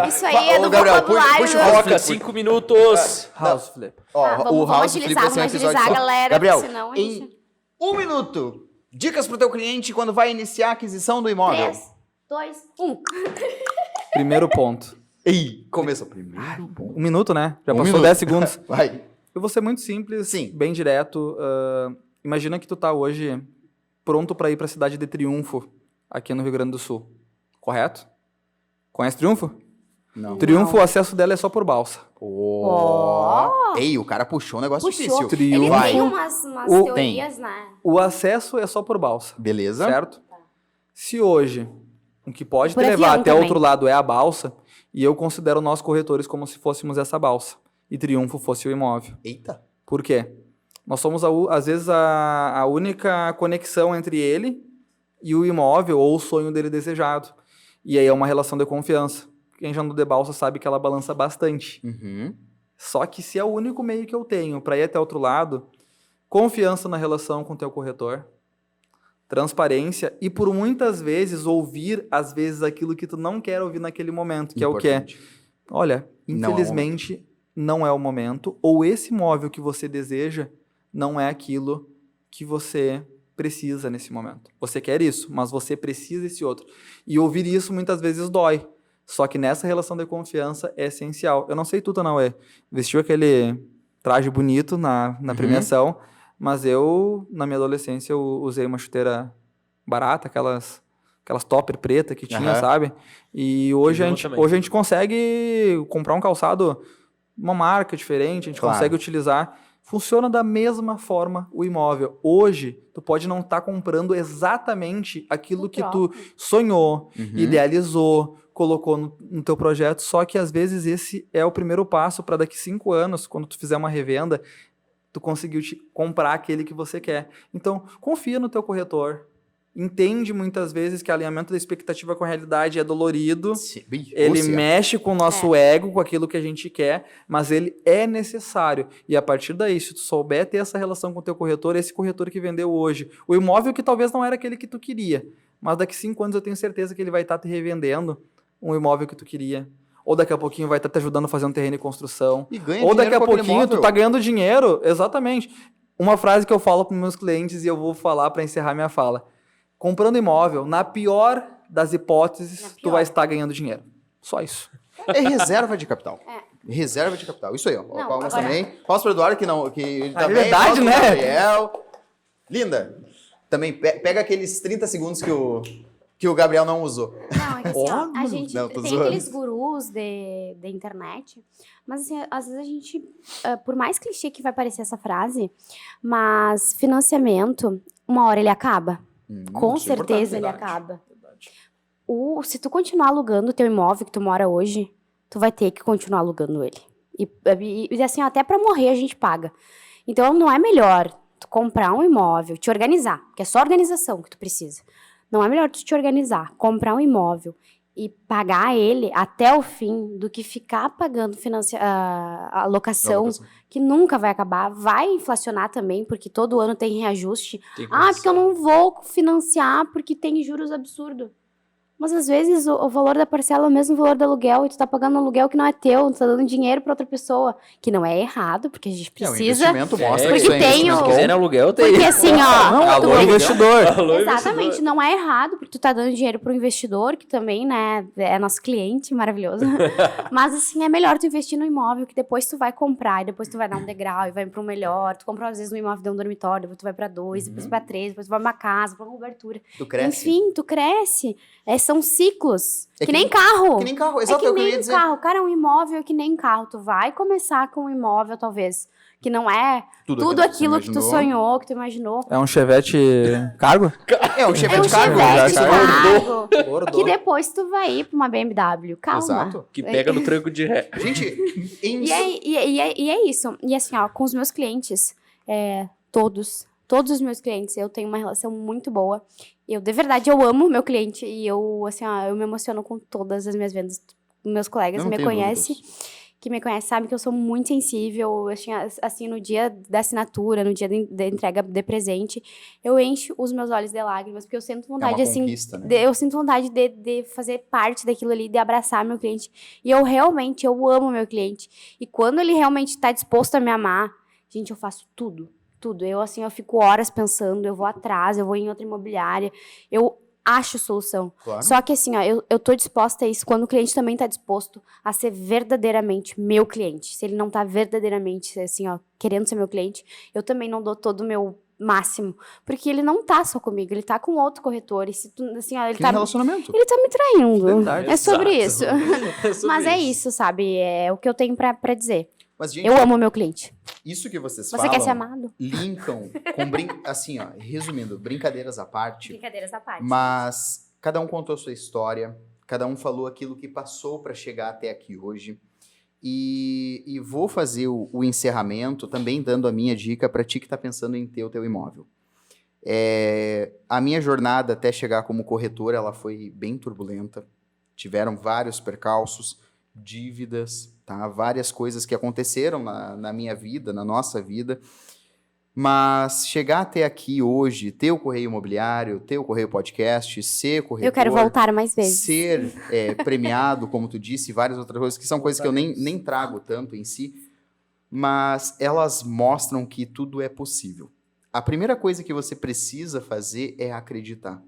Isso aí é Ô, do Gabriel, vocabulário. puxa o do- rock. Foca, 5 minutos. House flip. Ó, Tá, o vamos House Flip agilizar, vai ser um vamos episódio agilizar, só. galera, Gabriel, senão a em gente- 1 minuto, dicas pro teu cliente quando vai iniciar a aquisição do imóvel. 3, 2, 1. Primeiro ponto. Ih, começou primeiro. 1 minuto, né? Já 1 passou minuto. 10 segundos. Vai. Eu vou ser muito simples, Sim. bem direto. Imagina que tu tá hoje pronto para ir para a cidade de Triunfo, aqui no Rio Grande do Sul. Correto? Conhece Triunfo? Não. Triunfo, o acesso dela é só por balsa. Ei, o cara puxou um negócio Puxou. difícil. Ele Vai. tem umas O- teorias, né? O acesso é só por balsa, Beleza? certo? Se hoje o que pode Por te levar avião até também. outro lado é a balsa, e eu considero nós corretores como se fôssemos essa balsa, e Triunfo fosse o imóvel. Eita. Por quê? Nós somos, às vezes, a única conexão entre ele e o imóvel ou o sonho dele desejado. E aí é uma relação de confiança. Quem já andou de balsa sabe que ela balança bastante. Uhum. Só que se é o único meio que eu tenho para ir até outro lado, confiança na relação com o teu corretor, transparência e por muitas vezes ouvir, às vezes, aquilo que tu não quer ouvir naquele momento, que é o quê? Importante. Olha, Não é o infelizmente não é o momento, ou esse imóvel que você deseja não é aquilo que você precisa nesse momento. Você quer isso, mas você precisa desse outro. E ouvir isso muitas vezes dói. Só que nessa relação de confiança é essencial. Eu não sei tu, Tanauê, vestiu aquele traje bonito na premiação, mas eu, na minha adolescência, eu usei uma chuteira barata, aquelas topper preta que tinha, Aham. sabe? E hoje a Tive uma gente, também. hoje a gente consegue comprar um calçado, uma marca diferente, a gente Claro. consegue utilizar. Funciona da mesma forma o imóvel. Hoje, tu pode não estar comprando exatamente aquilo O que tu próprio. sonhou, Uhum. idealizou, colocou no teu projeto, só que às vezes esse é o primeiro passo para daqui 5 anos, quando tu fizer uma revenda, tu conseguiu comprar aquele que você quer. Então, confia no teu corretor, entende muitas vezes que o alinhamento da expectativa com a realidade é dolorido, Sim. ele mexe com o nosso ego, com aquilo que a gente quer, mas ele é necessário. E a partir daí, se tu souber ter essa relação com o teu corretor, esse corretor que vendeu hoje, o imóvel que talvez não era aquele que tu queria, mas daqui 5 anos eu tenho certeza que ele vai estar te revendendo um imóvel que tu queria. Ou daqui a pouquinho vai estar te ajudando a fazer um terreno em construção. E ganha Ou daqui a dinheiro com aquele pouquinho tu imóvel. tá ganhando dinheiro. Exatamente. Uma frase que eu falo para meus clientes e eu vou falar para encerrar minha fala. Comprando imóvel, na pior das hipóteses, tu vai estar ganhando dinheiro. Só isso. É reserva de capital. Reserva de capital. Isso aí, ó. Não, Palmas agora- também. Palmas pro Eduardo, que ele É também. verdade, palmas pro né? Gabriel. Linda. Também pega aqueles 30 segundos que o Gabriel não usou. Não, é que assim, ó, a Ó, gente não, tô tem zoando. aqueles gurus de internet, mas assim, às vezes a gente, por mais clichê que vai parecer essa frase, mas financiamento, uma hora ele acaba. Com isso é certeza ele verdade. acaba. Se tu continuar alugando o teu imóvel que tu mora hoje, tu vai ter que continuar alugando ele. E assim, ó, até pra morrer a gente paga. Então não é melhor tu comprar um imóvel, te organizar, porque é só organização que tu precisa. Não é melhor tu te organizar, comprar um imóvel e pagar ele até o fim do que ficar pagando a locação, que nunca vai acabar. Vai inflacionar também, porque todo ano tem reajuste. Tem Porque eu não vou financiar porque tem juros absurdos. Mas às vezes o valor da parcela é o mesmo valor do aluguel e tu tá pagando um aluguel que não é teu, tu tá dando dinheiro pra outra pessoa, que não é errado, porque a gente O precisa. investimento mostra porque que isso é tem investimento o- Se bom. quiser no aluguel, tem. Porque assim, ó, Não, alô, tu- investidor. Alô, exatamente, investidor. não é errado, porque tu tá dando dinheiro pro investidor, que também, né, é nosso cliente maravilhoso. Mas assim, é melhor tu investir no imóvel, que depois tu vai comprar, e depois tu vai dar um degrau, e vai pra um melhor. Tu compra às vezes um imóvel de um dormitório, depois tu vai pra 2, depois pra 3, depois tu vai pra uma casa, pra uma cobertura. Tu cresce. Enfim, tu cresce. São ciclos. É que nem carro. Que nem carro, É exato, que é o que eu ia nem dizer. carro. Cara, um imóvel é que nem carro. Tu vai começar com um imóvel, talvez, que não é tudo aquilo que tu imaginou. sonhou, que tu imaginou. É um Chevette cargo? É um É Chevette um cargo. Chevette já, cargo, Bordô. que depois tu vai ir pra uma BMW. Calma. Exato. Que pega no tranco de ré. Gente, E é isso. E assim, ó, com os meus clientes, todos os meus clientes, eu tenho uma relação muito boa. De verdade, eu amo o meu cliente e eu, assim, ó, eu me emociono com todas as minhas vendas. Meus colegas Eu não me tenho conhecem, dúvidas. que me conhecem, sabem que eu sou muito sensível. Assim, no dia da assinatura, no dia da entrega de presente, eu encho os meus olhos de lágrimas, porque eu sinto vontade, uma assim, conquista, né? eu sinto vontade de fazer parte daquilo ali, de abraçar meu cliente. E eu amo meu cliente. E quando ele realmente tá disposto a me amar, gente, eu faço tudo. Eu, assim, eu fico horas pensando, eu vou atrás, eu vou em outra imobiliária, eu acho solução. Claro. Só que assim, ó, eu tô disposta a isso quando o cliente também tá disposto a ser verdadeiramente meu cliente. Se ele não tá verdadeiramente, assim, ó, querendo ser meu cliente, eu também não dou todo o meu máximo. Porque ele não tá só comigo, ele tá com outro corretor. E se tu, assim, ó, ele Que tá... relacionamento. Ele tá me traindo. Verdade. É sobre Exato. isso. Mas é isso, sabe? É o que eu tenho pra dizer. Mas, gente, Eu amo o meu cliente. isso que vocês Você falam, quer ser amado? linkam com assim, ó, resumindo, brincadeiras à parte, Brincadeiras à parte. mas cada um contou a sua história, cada um falou aquilo que passou para chegar até aqui hoje. E vou fazer o encerramento também dando a minha dica para ti que está pensando em ter o teu imóvel. A minha jornada até chegar como corretor, ela foi bem turbulenta. Tiveram vários percalços, dívidas, tá? Várias coisas que aconteceram na minha vida, na nossa vida. Mas chegar até aqui hoje, ter o Correio Imobiliário, ter o Correio Podcast, ser corretor... Eu quero voltar mais vezes. Ser premiado, como tu disse, várias outras coisas, que são coisas que eu nem trago tanto em si, mas elas mostram que tudo é possível. A primeira coisa que você precisa fazer é acreditar.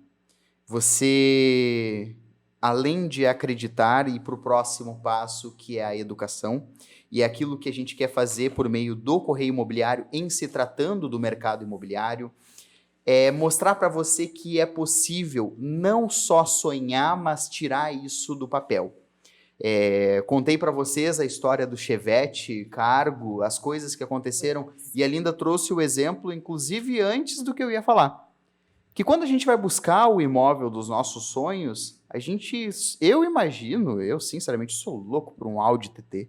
Você, além de acreditar, ir para o próximo passo, que é a educação, e é aquilo que a gente quer fazer por meio do Correio Imobiliário, em se tratando do mercado imobiliário, é mostrar para você que é possível não só sonhar, mas tirar isso do papel. Contei para vocês a história do Chevette, cargo, as coisas que aconteceram, e a Linda trouxe o exemplo, inclusive antes do que eu ia falar. Que quando a gente vai buscar o imóvel dos nossos sonhos, eu sinceramente sou louco por um Audi TT.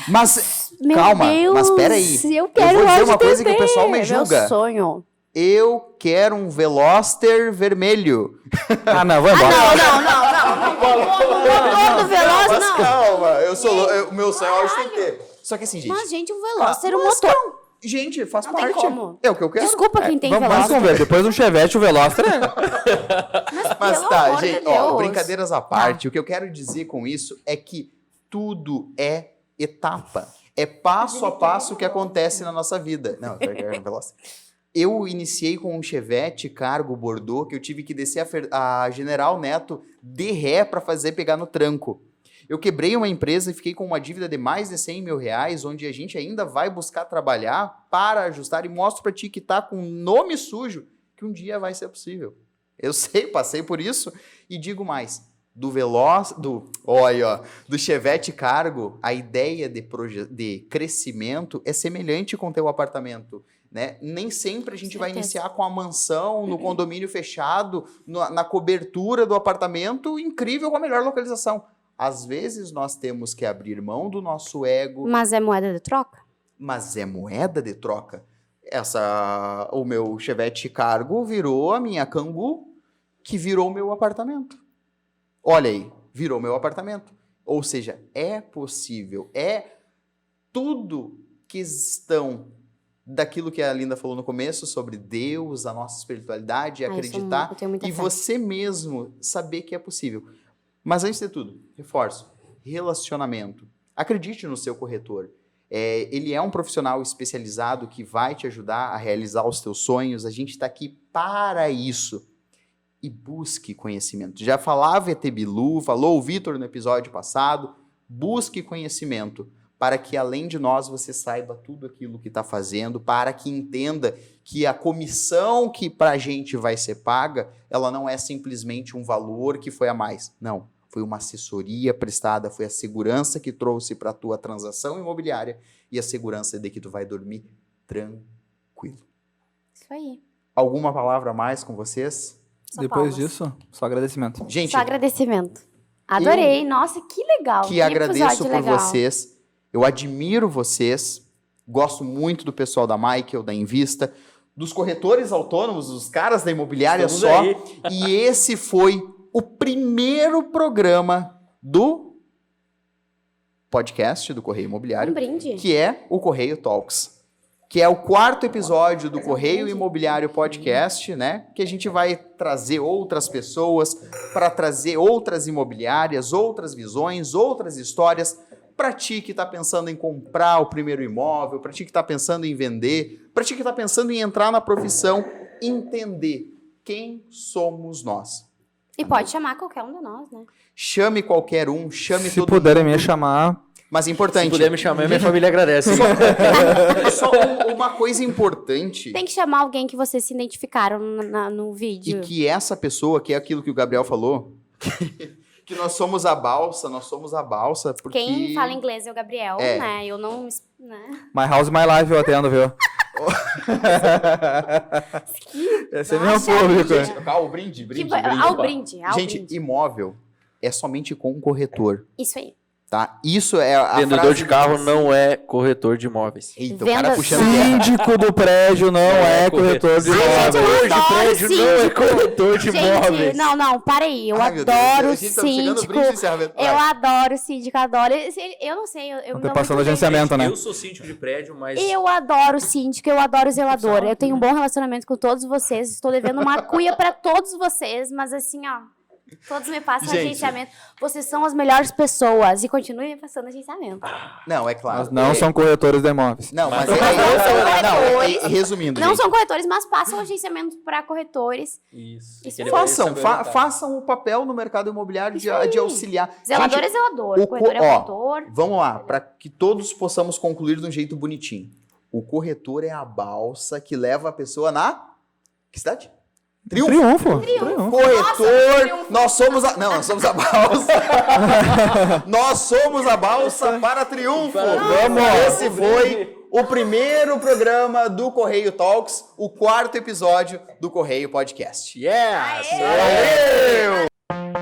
Mas, Meu calma, Deus, mas peraí. Eu quero vou dizer Audi uma coisa que o TT, pessoal me meu julga. sonho. Eu quero um Veloster vermelho. Ah, não, vai embora. Motor do Veloz, Mas não. calma, o meu sonho é hoje ter. Só que assim, gente... Mas, gente, um Veloster, um mas motor. calma. Gente, faz Não tem parte. como. É o que eu quero. Desculpa quem tem Vamos Veloster. conver. Depois do Chevette, o Veloster é... Mas Pelo tá, amor de gente, ó, Deus. brincadeiras à parte, o que eu quero dizer com isso é que tudo é etapa. É passo a passo que acontece na nossa vida. Não, eu quero um Veloster. Eu iniciei com um Chevette Cargo Bordeaux que eu tive que descer a General Neto de ré para fazer pegar no tranco. Eu quebrei uma empresa e fiquei com uma dívida de mais de 100 mil reais, onde a gente ainda vai buscar trabalhar para ajustar e mostro para ti que tá com nome sujo, que um dia vai ser possível. Eu sei, passei por isso e digo mais. Do Chevette Cargo, a ideia de crescimento é semelhante com o teu apartamento. Né? Nem sempre a gente vai iniciar com a mansão, no condomínio fechado, na cobertura do apartamento, incrível, com a melhor localização. Às vezes nós temos que abrir mão do nosso ego. Mas é moeda de troca? Mas é moeda de troca. O meu Chevette Cargo virou a minha Kangoo, que virou o meu apartamento. Olha aí, virou meu apartamento. Ou seja, é possível. É tudo questão daquilo que a Linda falou no começo sobre Deus, a nossa espiritualidade, acreditar e você mesmo saber que é possível. Mas antes de tudo, reforço, relacionamento. Acredite no seu corretor. Ele é um profissional especializado que vai te ajudar a realizar os teus sonhos. A gente está aqui para isso. E busque conhecimento. Já falava ET Bilu, falou o Vitor no episódio passado. Busque conhecimento para que, além de nós, você saiba tudo aquilo que está fazendo, para que entenda que a comissão que para a gente vai ser paga, ela não é simplesmente um valor que foi a mais. Não, foi uma assessoria prestada, foi a segurança que trouxe para a tua transação imobiliária e a segurança de que tu vai dormir tranquilo. Isso aí. Alguma palavra a mais com vocês? Depois disso, só agradecimento. Gente, só agradecimento. Adorei. Nossa, que legal. Que agradeço por legal. vocês. Eu admiro vocês. Gosto muito do pessoal da Michael, da Invista, dos corretores autônomos, dos caras da imobiliária Estamos aí. E esse foi o primeiro programa do podcast do Correio Imobiliário, Um brinde. que é o Correio Talks, que é o 4º episódio do Correio Imobiliário Podcast, né? Que a gente vai trazer outras pessoas para trazer outras imobiliárias, outras visões, outras histórias para ti que está pensando em comprar o primeiro imóvel, para ti que está pensando em vender, para ti que está pensando em entrar na profissão, entender quem somos nós. E pode chamar qualquer um de nós, né? Chame qualquer um, chame Se todo puderem mundo. me chamar... Mas é importante. Se puder me chamar, minha família agradece. Só uma coisa importante. Tem que chamar alguém que vocês se identificaram no vídeo. E que essa pessoa, que é aquilo que o Gabriel falou, que nós somos a balsa porque... Quem fala inglês é o Gabriel, né? Eu não... Né? My house, my life eu atendo, viu? Esse é meu público. O brinde. Ao brinde. Gente, imóvel é somente com um corretor, Isso aí. tá? Isso é a Vendedor frase de carro não é corretor de imóveis. Eita, o cara Venda- puxando... Síndico do prédio não é corretor de Ai, gente, imóveis. eu adoro síndico. corretor de Gente, não, para aí. Eu Ai, meu Deus, adoro a gente tá chegando no síndico. brinde de encerramento. Eu Vai. adoro síndico, adoro. Eu não sei, eu me Tá dou passando muito bem. agenciamento, né? Eu sou síndico de prédio, mas... Eu adoro síndico, eu adoro zelador. Eu tenho um bom relacionamento com todos vocês. Estou devendo uma cuia para todos vocês, mas assim, ó, todos me passam Gente. agenciamento. Vocês são as melhores pessoas e continuem me passando agenciamento. Não, é claro. Mas não são corretores de imóveis. Não, mas resumindo, Não gente. são corretores, mas passam agenciamento para corretores. Isso. Isso Ele Façam, vai saber façam o papel no mercado imobiliário de auxiliar. Zelador Gente, é zelador, o corretor é ó, corretor. Vamos lá, para que todos possamos concluir de um jeito bonitinho. O corretor é a balsa que leva a pessoa na... Que cidade? Triunfo. Corretor, nós somos a... Não, nós somos a balsa. Nós somos a balsa para triunfo. Vamos, esse foi o primeiro programa do Correio Talks, o 4º episódio do Correio Podcast. Yes! Valeu!